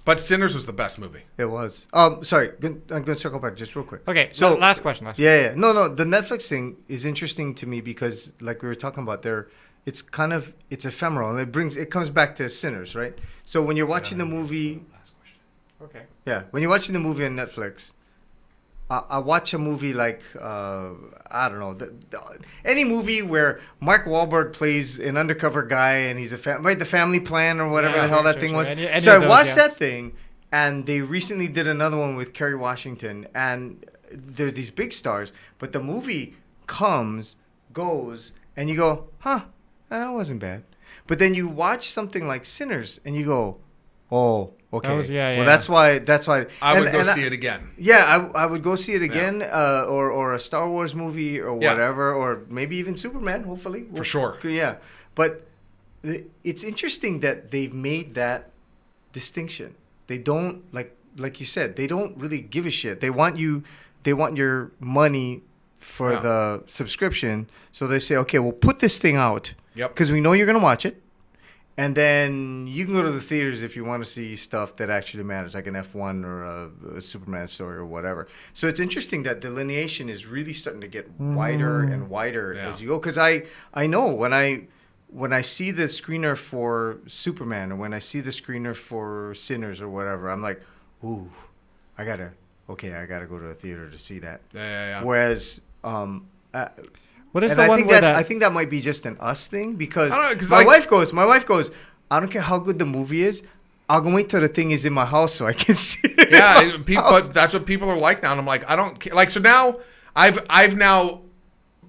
but Sinners was the best movie. It was. Sorry, I'm going to circle back just real quick. Okay, so last question. Yeah. No. The Netflix thing is interesting to me because, like we were talking about there, it's ephemeral and it comes back to Sinners, right? So when you're watching the movie, Okay. when you're watching the movie on Netflix, I watch a movie like I don't know, any movie where Mark Wahlberg plays an undercover guy and he's the Family Plan or whatever the hell that thing was. So I watched that thing, and they recently did another one with Kerry Washington, and they're these big stars, but the movie comes, goes, and you go, that wasn't bad. But then you watch something like Sinners, and you go, oh. Okay. Well, that's why. I would go see it again. Yeah, I would go see it again, or a Star Wars movie or whatever, or maybe even Superman. Hopefully, for sure. Yeah, but it's interesting that they've made that distinction. They don't like you said. They don't really give a shit. They want your money for the subscription. So they say, okay, we'll put this thing out. Yep. Because we know you're gonna watch it. And then you can go to the theaters if you want to see stuff that actually matters, like an F1 or a Superman story or whatever. So it's interesting that delineation is really starting to get wider and wider as you go. Because I know when I see the screener for Superman or when I see the screener for Sinners or whatever, I'm like, ooh, I gotta go to a theater to see that. Yeah. Whereas, what is and the I one think where I think that might be just an us thing because my wife goes, I don't care how good the movie is, I'll go wait till the thing is in my house so I can see it. Yeah, but that's what people are like now, and I'm like, I don't care. Like, so now I've now.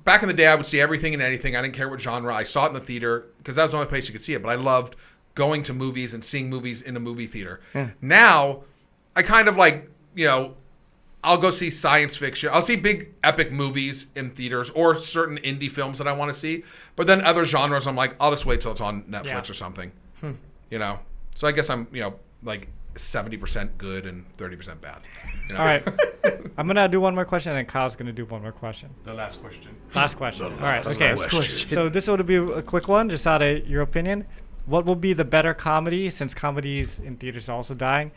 Back in the day, I would see everything and anything. I didn't care what genre. I saw it in the theater because that was the only place you could see it. But I loved going to movies and seeing movies in a movie theater. Yeah. Now, I kind of like, I'll go see science fiction. I'll see big epic movies in theaters or certain indie films that I want to see. But then other genres, I'm like, I'll just wait till it's on Netflix or something. So I guess I'm, like 70% good and 30% bad. All right. I'm going to do one more question, and then Kyle's going to do one more question. The last question. Last question. All right. Okay. So this will be a quick one, just out of your opinion. What will be the better comedy, since comedies in theaters are also dying?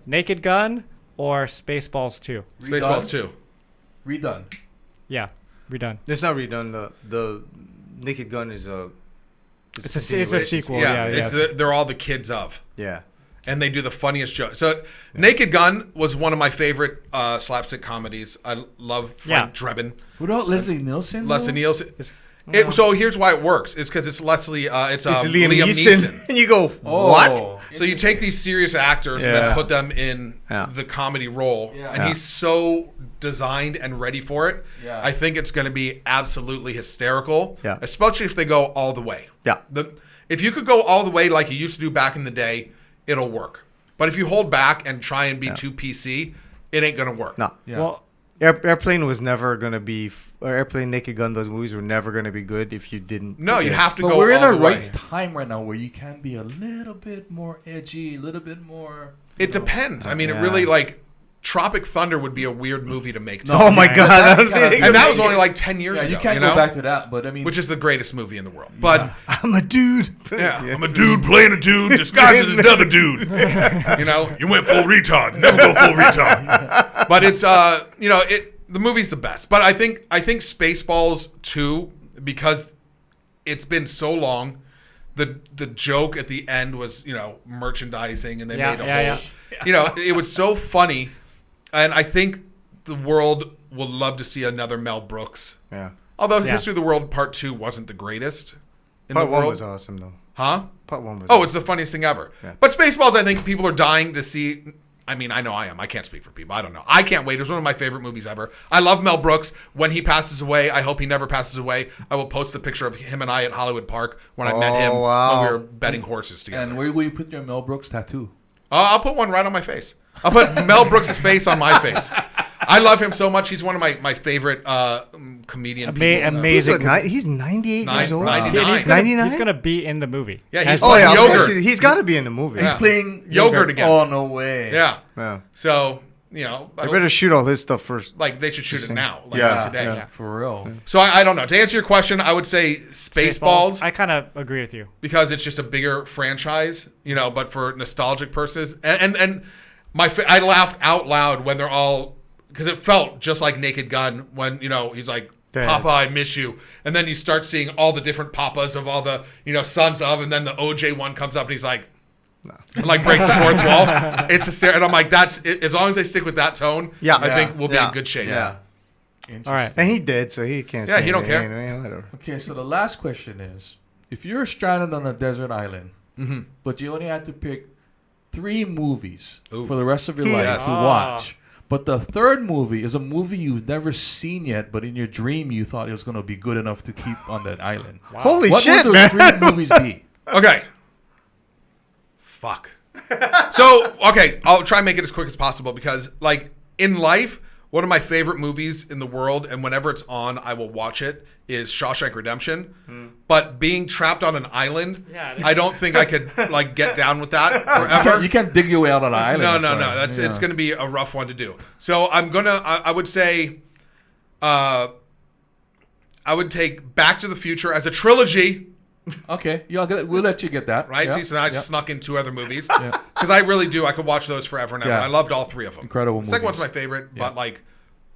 Naked Gun or Spaceballs 2? Spaceballs 2. Redone. Yeah, redone. It's not redone. The Naked Gun is a... It's a sequel. Yeah. They're all the kids of. Yeah. And they do the funniest jokes. So Naked Gun was one of my favorite slapstick comedies. I love Frank Drebin. What about Leslie Nielsen? Leslie Nielsen. So here's why it works. It's because it's Liam Neeson. And you go, what? So you take these serious actors and then put them in the comedy role. Yeah. And he's so designed and ready for it. Yeah. I think it's going to be absolutely hysterical. Yeah. Especially if they go all the way. Yeah. If you could go all the way like you used to do back in the day, it'll work. But if you hold back and try and be too PC, it ain't going to work. No. Yeah. Well, Airplane was never going to be... Airplane, Naked Gun, those movies were never going to be good if you didn't... No, you have to go all the way. But we're in the right time right now where you can be a little bit more edgy, a little bit more... It depends. I mean, it really, Tropic Thunder would be a weird movie to make. Oh my God! And that was only like 10 years ago. You can't go back to that, but I mean, which is the greatest movie in the world. But I'm a dude. I'm a dude playing a dude disguised as another dude. You went full retard. Never go full retard. But it's the movie's the best. But I think Spaceballs 2, because it's been so long. The joke at the end was merchandising, and they made a whole. It was so funny. And I think the world will love to see another Mel Brooks. Yeah. Although History of the World Part 2 wasn't the greatest in the world. Part 1 was awesome, though. Huh? Part 1 was awesome. It's the funniest thing ever. Yeah. But Spaceballs, I think people are dying to see. I mean, I know I am. I can't speak for people. I don't know. I can't wait. It was one of my favorite movies ever. I love Mel Brooks. When he passes away, I hope he never passes away. I will post the picture of him and I at Hollywood Park when I met him when we were betting horses together. And where will you put your Mel Brooks tattoo? I'll put one right on my face. I'll put Mel Brooks' face on my face. I love him so much. He's one of my favorite comedian amazing. He's 98 years old. 99. 99? He's going to be in the movie. Yeah, he's playing yogurt. He's got to be in the movie. He's playing yogurt again. Oh, no way. Yeah. So, they better shoot all his stuff first. Like, they should shoot it now. Today. Yeah, for real. Yeah. So, I don't know. To answer your question, I would say Spaceballs. I kind of agree with you. Because it's just a bigger franchise, but for nostalgic purposes. And I laughed out loud when they're all... Because it felt just like Naked Gun when, he's like, Papa, I miss you. And then you start seeing all the different papas of all the, sons of, and then the OJ one comes up and he's like, No. And like breaks the fourth wall. It's hysterical. And I'm like, that's it. As long as they stick with that tone, I think we'll be in good shape. Yeah. All right. And he did, so he can't. Yeah, say he don't anything. care. Whatever. Okay, so the last question is, if you're stranded on a desert island, but you only had to pick 3 movies for the rest of your life to watch, but the third movie is a movie you've never seen yet, but in your dream you thought it was going to be good enough to keep on that island. Wow. Holy What shit, would man! those 3 movies be? Okay. Fuck. So, okay, I'll try and make it as quick as possible because, like, in life, one of my favorite movies in the world, and whenever it's on, I will watch it, is Shawshank Redemption. But being trapped on an island, I don't think I could, like, get down with that forever. You can't dig your way out on an island. No. It's going to be a rough one to do. So I would say, I would take Back to the Future as a trilogy. Okay, we'll let you get that. Right? Yeah. See, so I just snuck in 2 other movies. Because I really do. I could watch those forever and ever. Yeah. I loved all 3 of them. Incredible The second movies. one's my favorite, but like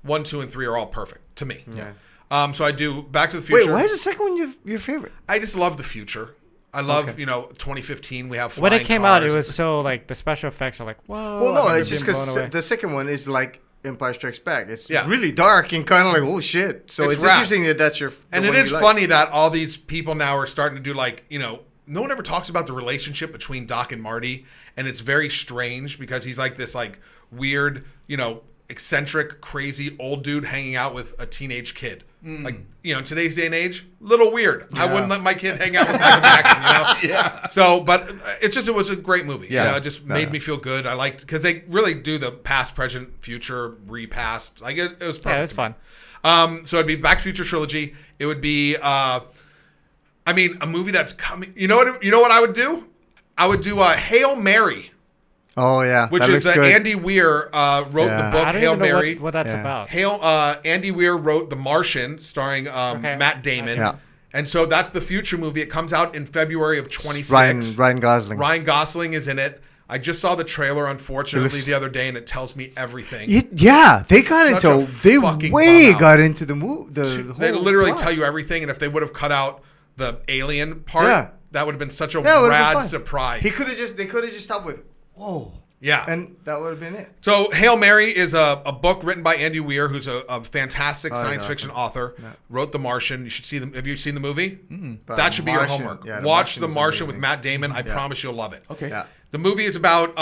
1, 2, and 3 are all perfect to me. Yeah. So I do Back to the Future. Wait, why is the second one your favorite? I just love the future. I love, 2015 we have flying When it came out, it cars. was so like the special effects are like, whoa. Well, no, I remember it's just being blown because away. the second one is like Empire Strikes Back. It's Yeah. really dark and kind of like, oh shit. So it's rad. interesting that that's your. And it is funny that all these people now are starting to do like, no one ever talks about the relationship between Doc and Marty, and it's very strange because he's like this like weird, eccentric, crazy old dude hanging out with a teenage kid. Like, in today's day and age, little weird. I wouldn't let my kid hang out with Michael Jackson, Yeah. So, but it was a great movie. Yeah. It just made me feel good. I liked, because they really do the past, present, future, repast. Like, it was perfect. Yeah, it's to me. fun. So it'd be Back to the Future trilogy. It would be, a movie that's coming. You know what I would do? I would do Hail Mary, Oh yeah, which that is looks good. Andy Weir wrote the book I don't Hail even know Mary. what that's Yeah. about. Andy Weir wrote The Martian, starring Matt Damon. Yeah. And so that's the future movie. It comes out in February of 26. Ryan Gosling. Ryan Gosling is in it. I just saw the trailer, unfortunately, looks- the other day, and it tells me everything. Yeah, they got Such a into. They fucking way bum out. got into the movie. They literally tell you everything, and if they would have cut out the alien part, Yeah. that would have been such a Yeah, it would've been rad fun. surprise. They could have just stopped with whoa. Yeah. And that would have been it. So Hail Mary is a book written by Andy Weir, who's a fantastic science yeah, fiction awesome. author. Yeah. Wrote The Martian. You should see them. Have you seen the movie? But That should be your Martian- homework. yeah, Watch The is Martian with amazing. Matt Damon. I promise you'll love it. Okay. Yeah. The movie is about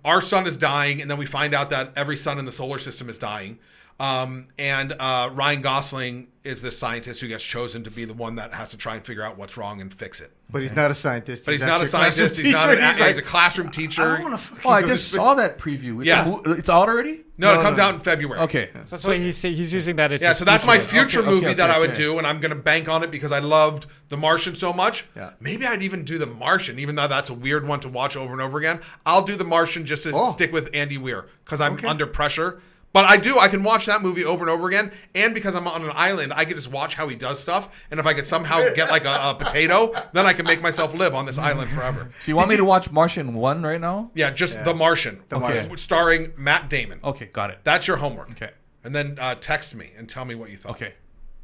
our sun is dying, and then we find out that every sun in the solar system is dying. And Ryan Gosling is this scientist who gets chosen to be the one that has to try and figure out what's wrong and fix it. But he's not a scientist. But he's not a actually scientist. He's classroom not teacher. he's a classroom teacher. I don't want to fucking Oh, I go just to saw that preview. Yeah. It's out already? No, it comes out in February. Okay. So that's why he's using that as Yeah, his so that's my future. future Okay, movie okay, that I would okay. do, and I'm going to bank on it because I loved The Martian so much. Yeah. Maybe I'd even do The Martian, even though that's a weird one to watch over and over again. I'll do The Martian just to stick with Andy Weir because I'm under pressure. But I can watch that movie over and over again, and because I'm on an island, I can just watch how he does stuff, and if I could somehow get like a potato, then I can make myself live on this island forever. So you want me to watch Martian 1 right now? Yeah, just The Martian. Martian. Starring Matt Damon. Okay, got it. That's your homework. Okay. And then text me and tell me what you thought. Okay.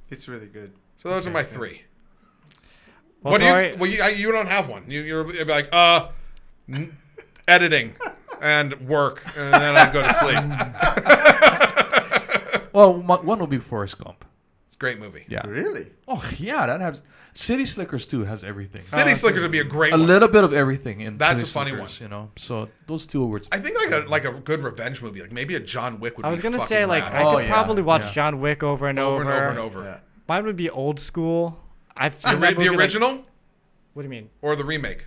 It's really good. So those are my 3. Well, What do Tory- you? Well, you don't have one. You're like editing and work, and then I go to sleep. Well, one will be Forrest Gump. It's a great movie. Yeah. Really? Oh, yeah. That has City Slickers too. Has everything. City Slickers would be a great A one. little bit of everything in. That's City a funny Slickers, one. You know. So those 2 awards. I think like a good revenge movie, like maybe a John Wick would. I was be gonna fucking say like rad. I Oh, could yeah, probably watch yeah. John Wick over and over over. and over and over. Yeah. Mine would be Old School. I've seen that The movie, like- original what do you mean? or the remake?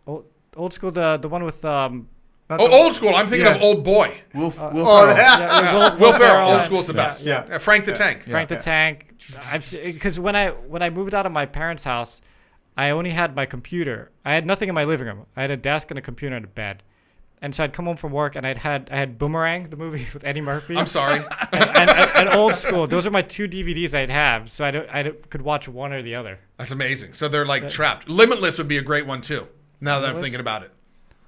Old School, the one with Old school. I'm thinking Yeah. of Old Boy. Will Oh, Ferrell. yeah. Will Ferrell. Old and school's the best. Yeah. Frank the Tank. Frank the Tank. Because when I moved out of my parents' house, I only had my computer. I had nothing in my living room. I had a desk and a computer and a bed. And so I'd come home from work and I had Boomerang, the movie with Eddie Murphy. I'm sorry. and Old School. Those are my 2 DVDs I'd have. So I could watch one or the other. That's amazing. So they're like trapped. Limitless would be a great one too. Now that I'm thinking about it.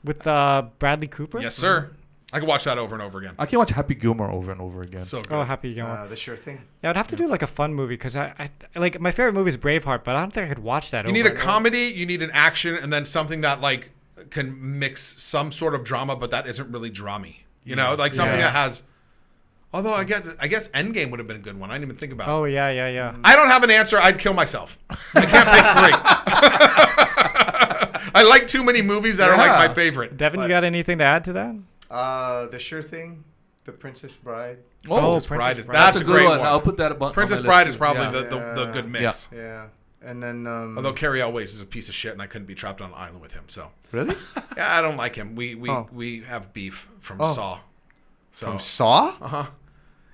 With Bradley Cooper? Yes, sir. I could watch that over and over again. I can watch Happy Gilmore over and over again. So good. Oh, Happy Gilmore. The sure thing. Yeah, I'd have to do like a fun movie because I like my favorite movie is Braveheart, but I don't think I could watch that. You need a comedy, you need an action, and then something that like can mix some sort of drama, but that isn't really drama-y. You know, like something that has. Although I guess Endgame would have been a good one. I didn't even think about it. Oh yeah. I don't have an answer. I'd kill myself. I can't pick 3. I like too many movies that are like my favorite. Devin, you got anything to add to that? The Sure Thing, The Princess Bride. Princess Bride. That's a great one. I'll put that above. Princess Bride is probably the good mix. Yeah. And then although Cary Elwes is a piece of shit and I couldn't be trapped on an island with him. So really? Yeah, I don't like him. We have beef from Saw. So from Saw? Uh-huh.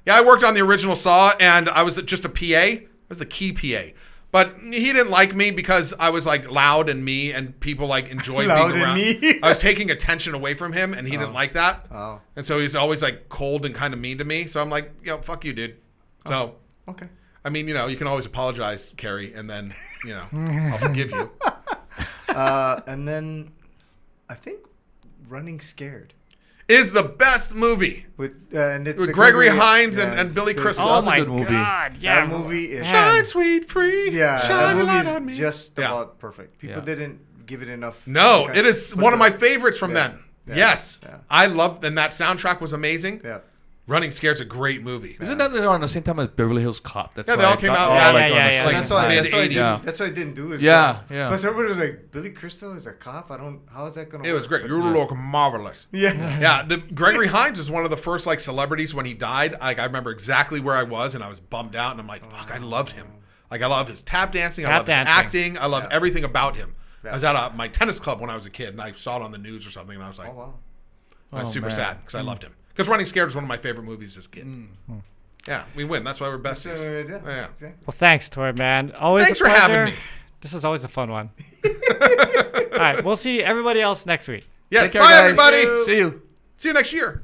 Yeah, I worked on the original Saw, and I was just a PA. I was the key PA. But he didn't like me because I was like loud and me, and people like enjoyed being around. Me. I was taking attention away from him, and he didn't like that. Oh. And so he's always like cold and kind of mean to me. So I'm like, fuck you, dude. So okay. I mean, you can always apologize, Carrie, and then I'll forgive you. And then I think Running Scared is the best movie with Gregory Hines and Billy Crystal. Oh my God! Yeah, that movie is Shine Sweet Free. Yeah, shine that light movie on me. is just about perfect. People didn't give it enough. No, it is one of my favorites from then. Yeah. Yes, Yeah. I loved, and that soundtrack was amazing. Yeah. Running Scared's a great movie. Isn't that around the same time as Beverly Hills Cop? That's they all came out. That's why I didn't do it. Yeah. Plus, everybody was like, Billy Crystal is a cop. How is that going to work? It was great. You look marvelous. Yeah. The Gregory Hines was one of the first like celebrities when he died. Like I remember exactly where I was, and I was bummed out. And I'm like, fuck, I loved him. Like I loved his tap dancing. I loved his acting. I loved everything about him. I was at my tennis club when I was a kid, and I saw it on the news or something, and I was like, oh wow. I was super sad because I loved him. Because Running Scared was one of my favorite movies as a kid. Yeah, we win. That's why we're besties. Yeah. Well, thanks, Tory, man. Always Thanks a for pleasure. having me. This is always a fun one. All right, we'll see everybody else next week. Yes, Take care, bye, guys. everybody. See you. See you next year.